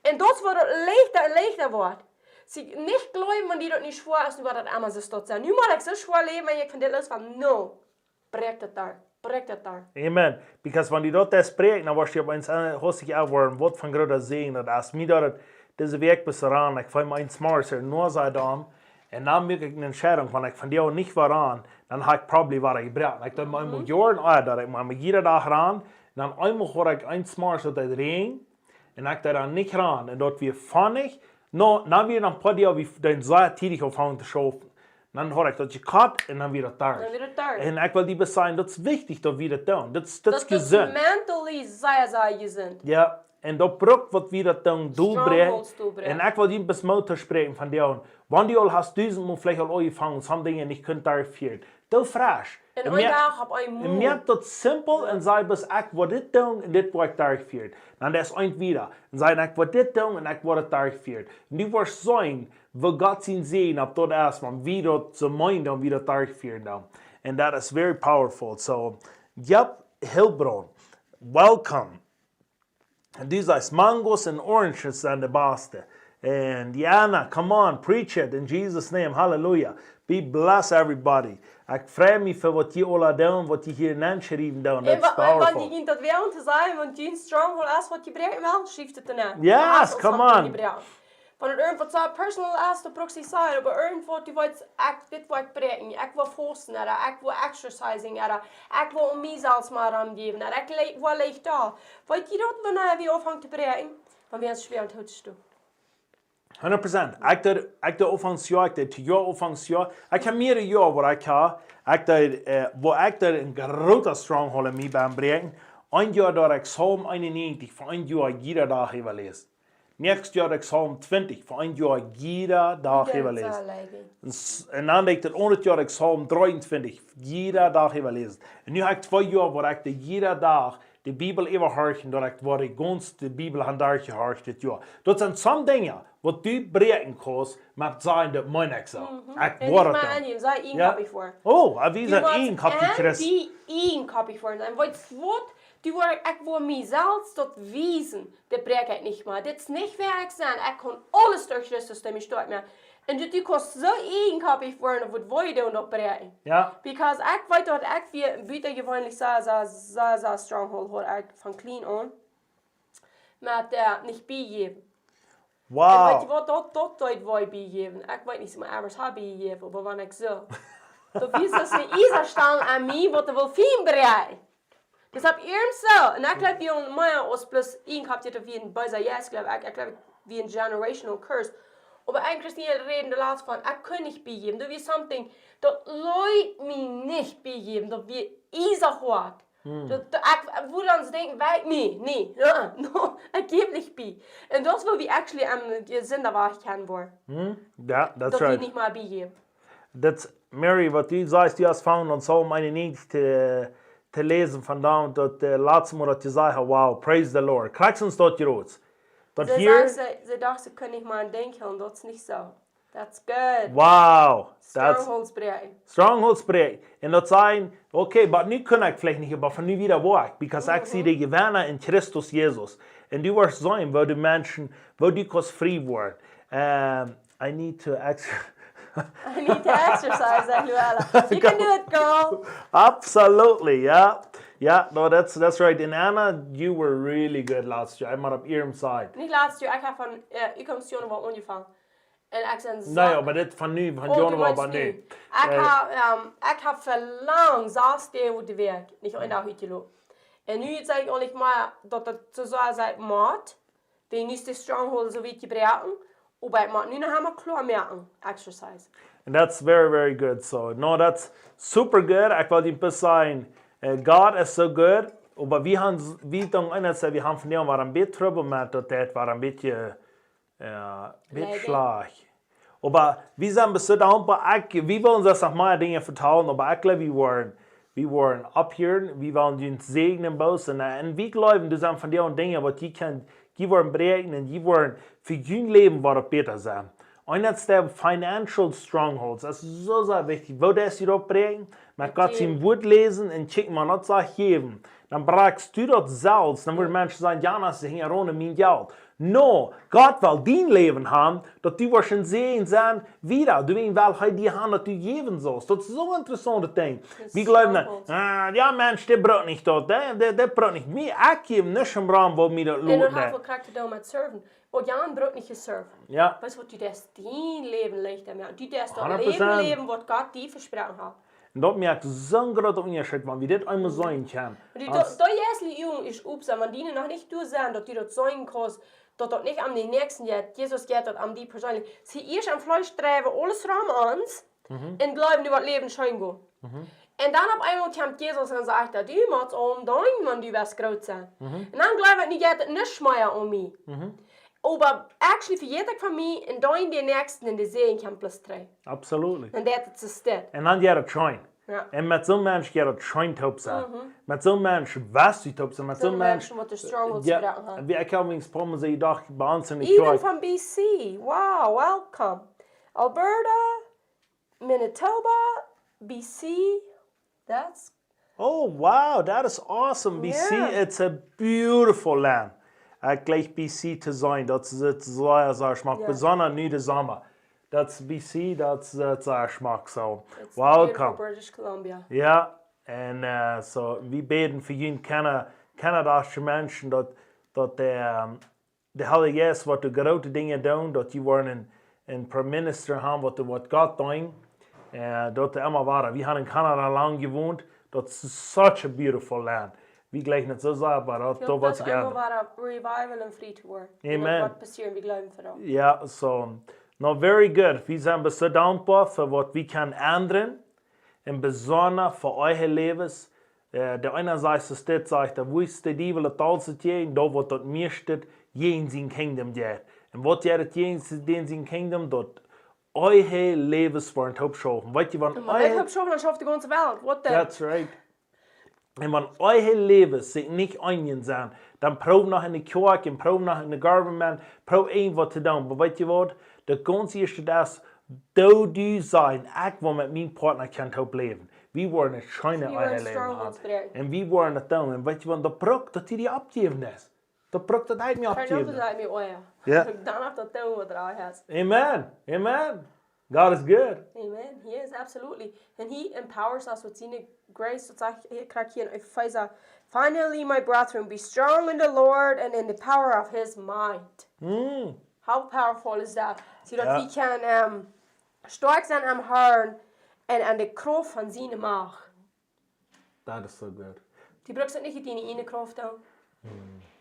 En dat wordt het lichter wordt. Zie, niet geloven, want die dat niet schwaar is, nu wat het allemaal zo stot zijn. Nu moet ik zo schwaar leven en ik vind dit los van, no, breek het daar. Breek het daar. Amen. Because when you dat spreekt, dan was je op eens hostig een wat van grote zegen. Dat als mij dat deze week bis eraan, ik vind mijn smarter nur sei dan. En dan maak ik een entscheiding, wenn ik van jou niet waaraan, dan heb ik probably wat gebruikt. Ik dacht, mijn jaren dat ik maar iedere dag ran, dan eenmaal hoor ik een smarter dat regen, en ik daar dan niet ran. En dat weer funnig, dan weer een paar jaar wie dan sehr tätig aufhören te schaffen. Dan hoor ik dat je kat en dan weer het daar. En ik wil die bezien, dat is wichtig dat we dat doen. Dat is gezond. Dat is mentally zeer gezond. Ja, en dat brok wat we dat doen doelbrengen. En ik wil die besmoten spreken van jou. Wanneer je al hast duizendmal vielleicht al angefangen, sommige dingen niet kunt durven. Dat vraag. En een dag heb ik moe. En maak dat simpel en zei bis ik wil dit doen en dit word ik durven. Dan dat is eind wieder. En zei ik wil dit doen en ik word het durven. En die wordt zijn, wil God zien zien op dat erstmal, wie dat zo meint dan wie dat durven dan. En dat is very powerful. So, yep, Hilbron, welcome. And these are mangoes and oranges and the beste. And Diana, come on, preach it in Jesus' name. Hallelujah. Be blessed, everybody. Ik vraag me voor wat je alle doen, wat je hier neerschrijven doen. That's powerful. En je dat wel te zeggen, want je stronghold is wat je brengt wel, schrijft het dan aan. Yes, come on. Van het irgendwas zo personal is, de proxy side, maar irgendwas die wil dit wil ik brengen. Ik wil forsten, ik wil exercising, ik wil mezelf maar aangeven, ik wil licht daar. Weet je dat wanneer we afhangen te brengen? Van wie is schwer aan het hoogste. 100%. Ik doe opvangsjaar, ik doe 2 jaar opvangsjaar. Ik heb meerdere jaar waar ik ga. Waar ik een grote stronghold in mij ben brengen. Een jaar dat ik Psalm 91 voor een jaar iedere dag heb gelezen. Nächstes Jahr ik Psalm 20 voor een jaar iedere dag heb gelezen. En dan denk ik het 100 jaar ik Psalm 23 iedere dag heb gelezen. En nu heb ik 2 jaar waar ik iedere dag de Bibel overhorchen, dat ik waar ik gans de Bibel aan daar gehorcht dit jaar. Dat zijn sommige dingen wat du breken kost, maar zijn dat mijn ik zo. Ik word het dan. En zei één kopie voor. Oh, wie zijn één kopie Christ? Die één kopie voor. En wat? Ik wil mezelf tot wezen, dat breek ik niet meer. Dit is niet waar ik zijn. Ik kan alles door Christus, dat is niet meer. En du kost zo één kopie voor, wat wil je doen dat breken? Ja. Because ik weet dat ik weer buiten gewoonlijk zo stronghold hoor ik van clean aan. Maar niet bijgeven. Wow. En weet je wat, dat wil je bijgeven. Ik weet niet, maar anders heb bijgeven, maar wanneer ik zo. Dat is dus een Isa-staan aan mij, wat er wil veel breken. Dus heb je zo. En ik geloof je mij als plus 1 heb je wie een bijzonder yes, ik geloof wie een generational curse. Maar een christene reden de laatste van, ik kan niet bijgeven. Dat is something dat Leute me niet bijgeven. Dat we Isa hoort. Wo dan denken wij, nee, ik geef niet bij. En dat is wat we actually aan de zin dat we gaan worden. Ja, that's dat right. we niet maar bijgeven. That's Mary, wat u zei, die has found on Psalm 91 te lezen vandaan, dat laatste mal dat je zei, wow, praise the Lord. Krijg ons dat groot. Dat hier... Ze dacht, ze kunnen niet maar aan denken, en dat is niet zo. That's good. Wow. Strongholdsbreken. Strongholdsbreken. En dat zijn, oké, maar nu kan ik vielleicht niet, maar van nu wieder werk. Because ik zie de gewinnen in Christus Jesus. En die wordt zijn, waar de mensen, waar die kost vrij worden. I need to exercise, Luella. You can do it, girl. Absolutely, yeah. Yeah, no, that's right. And Anna, you were really good last year. I'm op ihrem side. Niet laatst jaar, ik heb van, ik kom Sion wel ongevangen. En ik zijn zo... Nee, maar dit van nu, van Jon wel van nu. Ik heb verlang, 6 dagen de werk, niet een dag uit te lopen. En nu zeg ik ook maar dat het zo zijn maat, die niet de stronghold zo weet je breken, maar ik mag nu nog helemaal klaar maken, exercise. And that's very, very good. So, no, that's super good. Ik wil die zeggen, God is so good. Maar we dan einerseits, we haben von dem war ein bisschen Trouble mit, dat war ein bisschen, slag. Aber wir sind bis dankbar, wir wollen das noch mehr Dinge vertrauen, aber ich glaube, wir wollen abhören, wir wollen uns segnen, und wir glauben, das sind von den Dingen, was die wollen Bräakj, und die wollen für ihr Leben was besser sein. Und jetzt der Financial Strongholds, das ist so sehr wichtig. Wo das hier auch Bräakj? Man kann sein Wort lesen und checken, man hat es geben. Dann brauchst du das selbst. Dann würden Menschen sagen, ja, das ist hier ohne mein Geld. No, Gott will dein Leben haben, dass du wahrscheinlich sehen sein wieder. Du willst halt die haben, dass du geben sollst. Das ist so ein interessantes Ding. Wir glauben dann, ja Mensch, der braucht nicht dort, der braucht nicht. Wir geben nicht im Rahmen, wo wir das En dan lohnen. gaan we krijgen dan met surfen. Oh, Jan braucht nicht gesurfen. Ja. Weißt du, was du das dein Leben legt? Du das 100%. Leben, was Gott dir versprochen hat. Und das merkt so ein großer Unterschied, wenn wir das einmal sein können. Und da erste Jung ist upsa, wenn die noch nicht du sagen, dass du das sein kannst, dass das nicht am den nächsten geht, Jesus geht das am die persönlich. Sie erst am Fleisch treiben, alles ran ans, und glauben, du was Leben schein go. Und dann auf einmal kommt Jesus und sagt, du machst um dein, wenn du was groß sein. Und dann glauben die geht nicht mehr um mich. Aber actually für jeder von mir, in dein den nächsten in der Seen kommt plus 3. Absolut. Und das ist das. Und dann geht es schön. Ja. Und mit so einem Menschen geht es schön top sein. Mit so einem Menschen weißt du top sein. Mit so einem Menschen, was der Strongholds ja, gebracht hat. wie ich habe übrigens proben, sie doch bei uns in der Even Kirche. from BC. Wow, welcome. Alberta, Manitoba, BC. That's Oh, wow, that is awesome. BC, Yeah. it's a beautiful land. Gleich BC zu sein, das ist sehr Geschmack. Ja. Besonders nu de Sommer. Das BC, das ist sehr Geschmack. So, it's beautiful welcome. British Columbia. Ja, und so, wir beten für ihn, kanadische Menschen, dass der Heilige Geist, was die große Dinge tun, dass die wollen einen Prime Minister haben, was Gott tun, dass immer war. Wir haben in Kanada lang gewohnt, das ist such a beautiful land. Wie gleich nicht so sagen, aber da Dat was is allemaal gerne. waar revival en free to work. Amen. Wat passiert, wir glauben für das. Ja, so, no, very good. Wir sind so dankbar für was wir können ändern, und besonders für euer Leben. Der einerseits ist das, sagt, wo ist der Diebel, das alles gehen, da wo das mir steht, in sein Kingdom geht. Und was geht in sein Kingdom, dort euer Leben für ein Hauptschaffen. Weißt du, wenn Maar ik heb schon, dan schafft die ganze Welt. What the? That's right. Und wenn euer Leben sich nicht einigen sein, dann probiert noch in der Kirche, und probiert noch in der Government, probiert irgendwas zu tun. Aber weißt du was? Das ganze erste das, du sein, ich will mit meinem Partner kein Top leben. Wir wollen ein schönes Wir euer wollen Leben Strongholds haben. breken. Und wir wollen das tun. Und weißt du was? Da braucht das die abgeben ist. Da braucht das nicht mehr Kan je ook abgeben. dat met oja? Ja. Dan heeft dat doen wat er has. Amen. Amen. God is good. Amen. He is absolutely. And he empowers us with his grace. Dat zegt ik krijg hier in Epheser. Finally, my brethren, be strong in the Lord and in the power of his might. How powerful is that? Zodat Ja. we kan stark zijn am Herrn en aan de kracht van zijn macht. That is so good. Die braucht het niet in die ene kracht doen.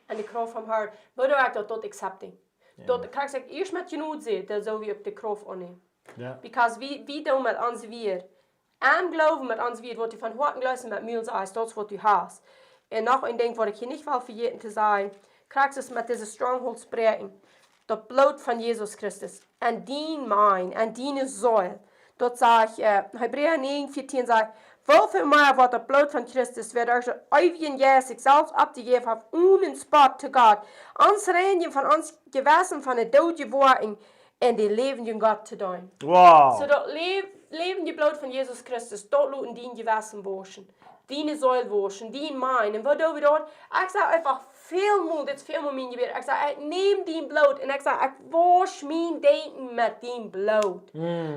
En de kracht van Herrn. Maar dan werkt dat accepting. Dat kan ik zeggen, eerst met je nood zit, dan zou je op de kracht aannemen. Yeah. Because we doen met ons weer. En geloven met ons weer, wat je van hoort geluisterd met mij als dat is wat je hast. En nog een ding wat ik je niet wil vergeten te zeggen, krijg je met deze stronghold spreken. Dat bloed van Jezus Christus. En die mijn, en die zoil. Dat zegt Hebreeën 9:14 zegt, wofür mehr wat dat bloed van Christus wird euch ewigen Jesus selbst abgegeben hat, ohne Spot zu Gott. Ons reinigen von ons Gewissen von der Tod geworden en de levenden Gott zu tun. Wow. So dat levende bloed van Jezus Christus, dat laten die Gewissen waschen. Die Säule waschen, die mijn. En wat doen we dat? Ik zeg einfach veel meer, dit is veel meer mijn gebed. Ik zeg, ik neem die bloed en ik zeg, ik wasch mijn denken met die bloed.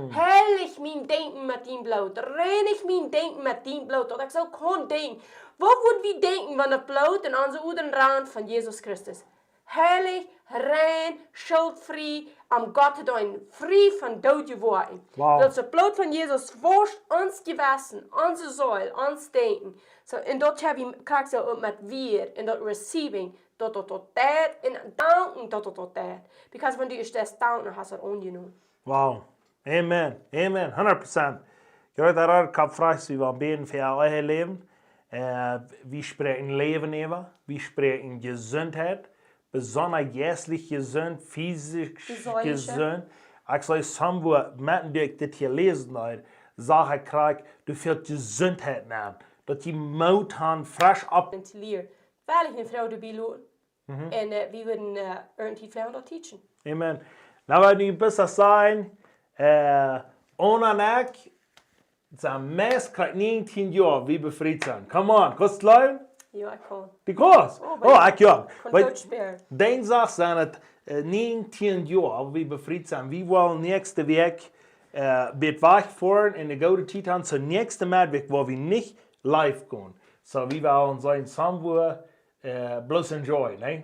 Heilig mijn denken met die bloed. Reinig mijn denken met die bloed. Dat ik zo kan denken. Wat moeten we denken van het bloed en onze ouderen rand van Jezus Christus? Heilig, rein, schuldvrij, am Gott te doen, vrij van dood geworden. Wow. Dat het bloed van Jezus wascht ons gewissen, onze ziel, ons denken. So, en dat heb je krijg je ook met weer, en dat receiving, dat en danken dat. Because when du das danken, hast du het ongenomen. Wow. Amen. Amen. 100%. Ich habe da gefragt, wie wir beten für euer Leben. Wir sprechen Leben über. Wir sprechen Gesundheit. Besonders geistlich gesund, physisch Gesäuliche. gesund. Ik zou samen met die ik dit hier lezen heb, zag ik graag, du veel gezondheid aan. Dat je mout han fresh op. En te Liera. Veilig een vrouw erbij lopen. En we willen irgendwie vrouw dat teachen. Amen. Nou, wat nu besser zijn, onanek, zijn meest krijgt 19 jaar, wie bevrijd zijn. Come on, kost leun? Ja, ik kan. Die kost? Ik ja. Kan Duits spelen. Dinsdag zijn het 19 jaar, wie bevrijd zijn. Wie willen nächste week het wegvoeren in de gouden tijd aan, zo nächste maand waar we niet live gaan. So, we willen zijn samen bloß enjoy, ne?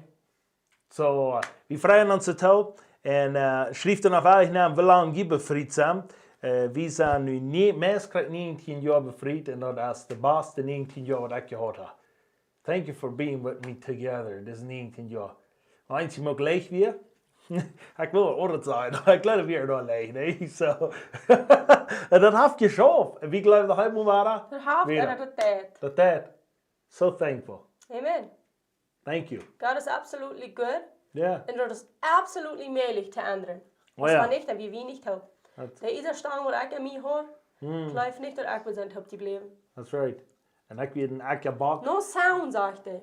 So, wir freuen uns total. Und schrift dann auf ehrlich nach, wie lange wir befreit sind. Wir sind nu meest 19 Jahre befreit und das ist die beste 19 Jahre, die ich gehabt habe. Thank you for being with me together, this 19 Jahre. Eins, ich mag gleich wieder. Ich will auch sein, ich glaube, wir da gleich, ne? So. Das habt ihr geschafft. Wie glaube ich, halb war Dat haft en dat tijd. That. So thankful. Amen. Thank you. God is absolutely good. Yeah. En dat is absolutely möglich te ändern. Oh Das ja. war nicht, dat wir nicht haben. Der ist ein Stand, wo ich an mich habe. Ich glaube nicht, dass ich mit seinem Haupt bleiben. That's right. En ik weer een akje bak. No sound, sagt er.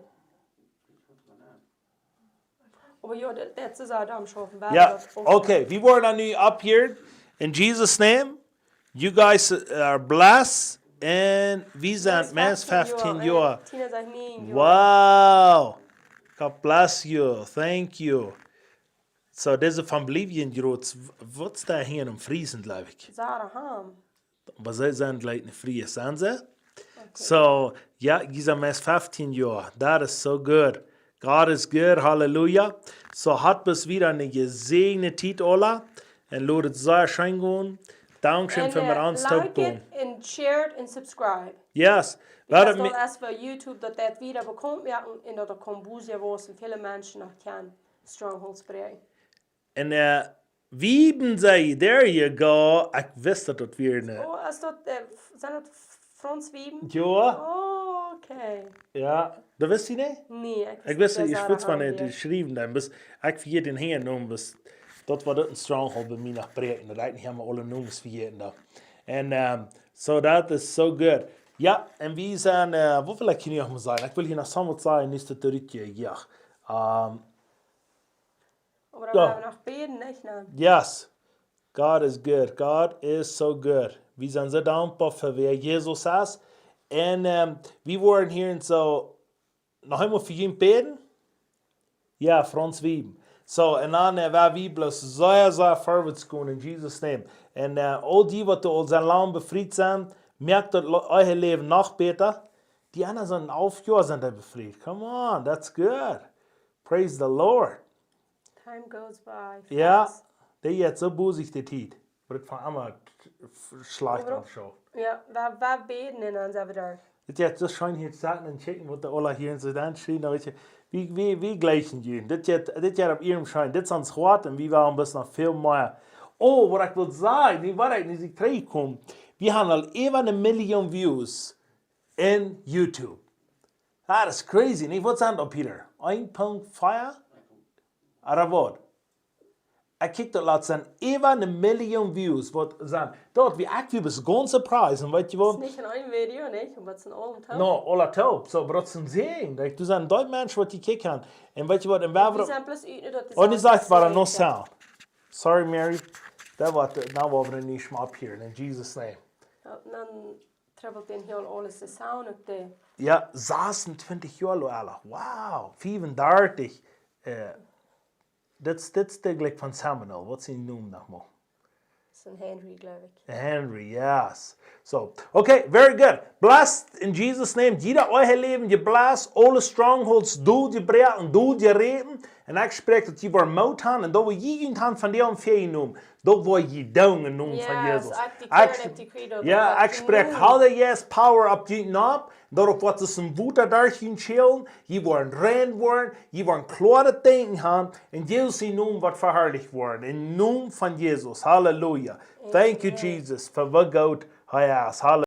Aber ja, das ist auch da am Schaffen. Ja, okay. We worden nu up here. In Jesus' name, you guys are blessed. And we zijn mens 15 jaar. Tina sagt 9 Jahre. Wow. God bless you. Thank you. So, deze van Bolivien groot. Wat is daar hier in Friesen, geloof ik? Seraphim. Maar zij zijn gelijk in Friesen, zijn ze? So, ja, je zijn mens 15 jaar. Dat is so good. God is good. Halleluja. So, hat bis wieder eine gesegnete Zeit, Ola. Und laat het sehr schön gehen. Dankeschön für mir anstoppen. Like it and share it and subscribe. Yes. Das ist als für YouTube, dass das wieder bekommt werden und dass der Kombusia, wo es viele Menschen noch kennen, Strongholds Bräakj. En wieben zij, there you go. Ik wist dat het weer een... Oh, is dat, zijn dat Frans wieben? Ja. Oh, okay. Ja. Dat wist je niet? Nee, Ik wist het, ik wist van het geschreven. Dan bis, ik vergeet den Heer noemen, bis... Dat was een stronghold bij mij naar Bräakj. Dat lijkt niet helemaal alle noemen vergeten daar. En so that is so good. Ja, en we zijn... wat wil ik hier nog maar zeggen? Ik wil hier nog samen zeggen, niet te terugje. Ja. Aber dann werden wir noch beten, nicht? Nein. Yes. God is good. God is so good. We zijn zo dankbaar voor wie Jesus is. En we worden hier en zo... Nog eenmaal voor jullie beten? Ja, Frans Wieben. So, en dan waar we bloos zeer voorwaarts gaan in Jesus' name. En al die wat al zijn lang bevrijd zijn, merkt dat eigen leven nog beter. Die anderen zijn 11 jaar zijn bevrijd. Come on, that's good. Praise the Lord. Time goes by. Ja, die jetzt so bosig die Tijd. Maar ik van allemaal schlecht anschauen. Ja, wir beten en dan zijn we daar. Dit jetzt so schön hier zaten en checken, wat de alle hier in Sudan schreien. Weet je, wie gleichen jullie? Dit jaar op ihrem Schein, dit is ons gehoord en we waren best nog veel meer. Oh, wat ik wil zeggen, die waar ik niet terugkom. We hebben al even 1 miljoen views in YouTube. Dat is crazy, niet? Wat zijn dat, Peter? 1.5? Oder wat? Ik kijk dat laat zijn even 1 miljoen views. Wat zijn? Dat wie ik was gewoon surprised. En weet je wat? Het is niet in één video, niet? Maar het is in alle top. No, alle top. So, maar dat is een zin. Er zijn duizend mensen wat die kijken. En weet je wat? En Die zijn plus uit dat oh, die zegt waar er nog sound. Sorry, Mary. Dat was nou wat we niet meer op hier. In Jesus' name. Dan trebbelt den heel alles de sound op de. Ja, 26 jaar alle. Wow. 35. Dit is gelijk van Samuel. Wat is die noem nog maar? Dat is een Henry, geloof ik. Henry, yes. So, okay, very good. Blessed in Jesus' name. Jeder euer Leben, je blessed. Alle strongholds, dood je breken, dood je reden. En ik spreek dat je wordt mout aan. En dat we je gaan van die omveen noemen. Dat we je down noemen van Jezus. Ja, ik spreek hou yes power op je naam. Daarop wat is een woede daar je chillen. Je wordt rein worden. Je wordt klare denken gaan. En Jezus in noem wat verherrlicht worden. In noem van Jezus. Halleluja. Thank you, Jesus, for what God has. Hallelujah.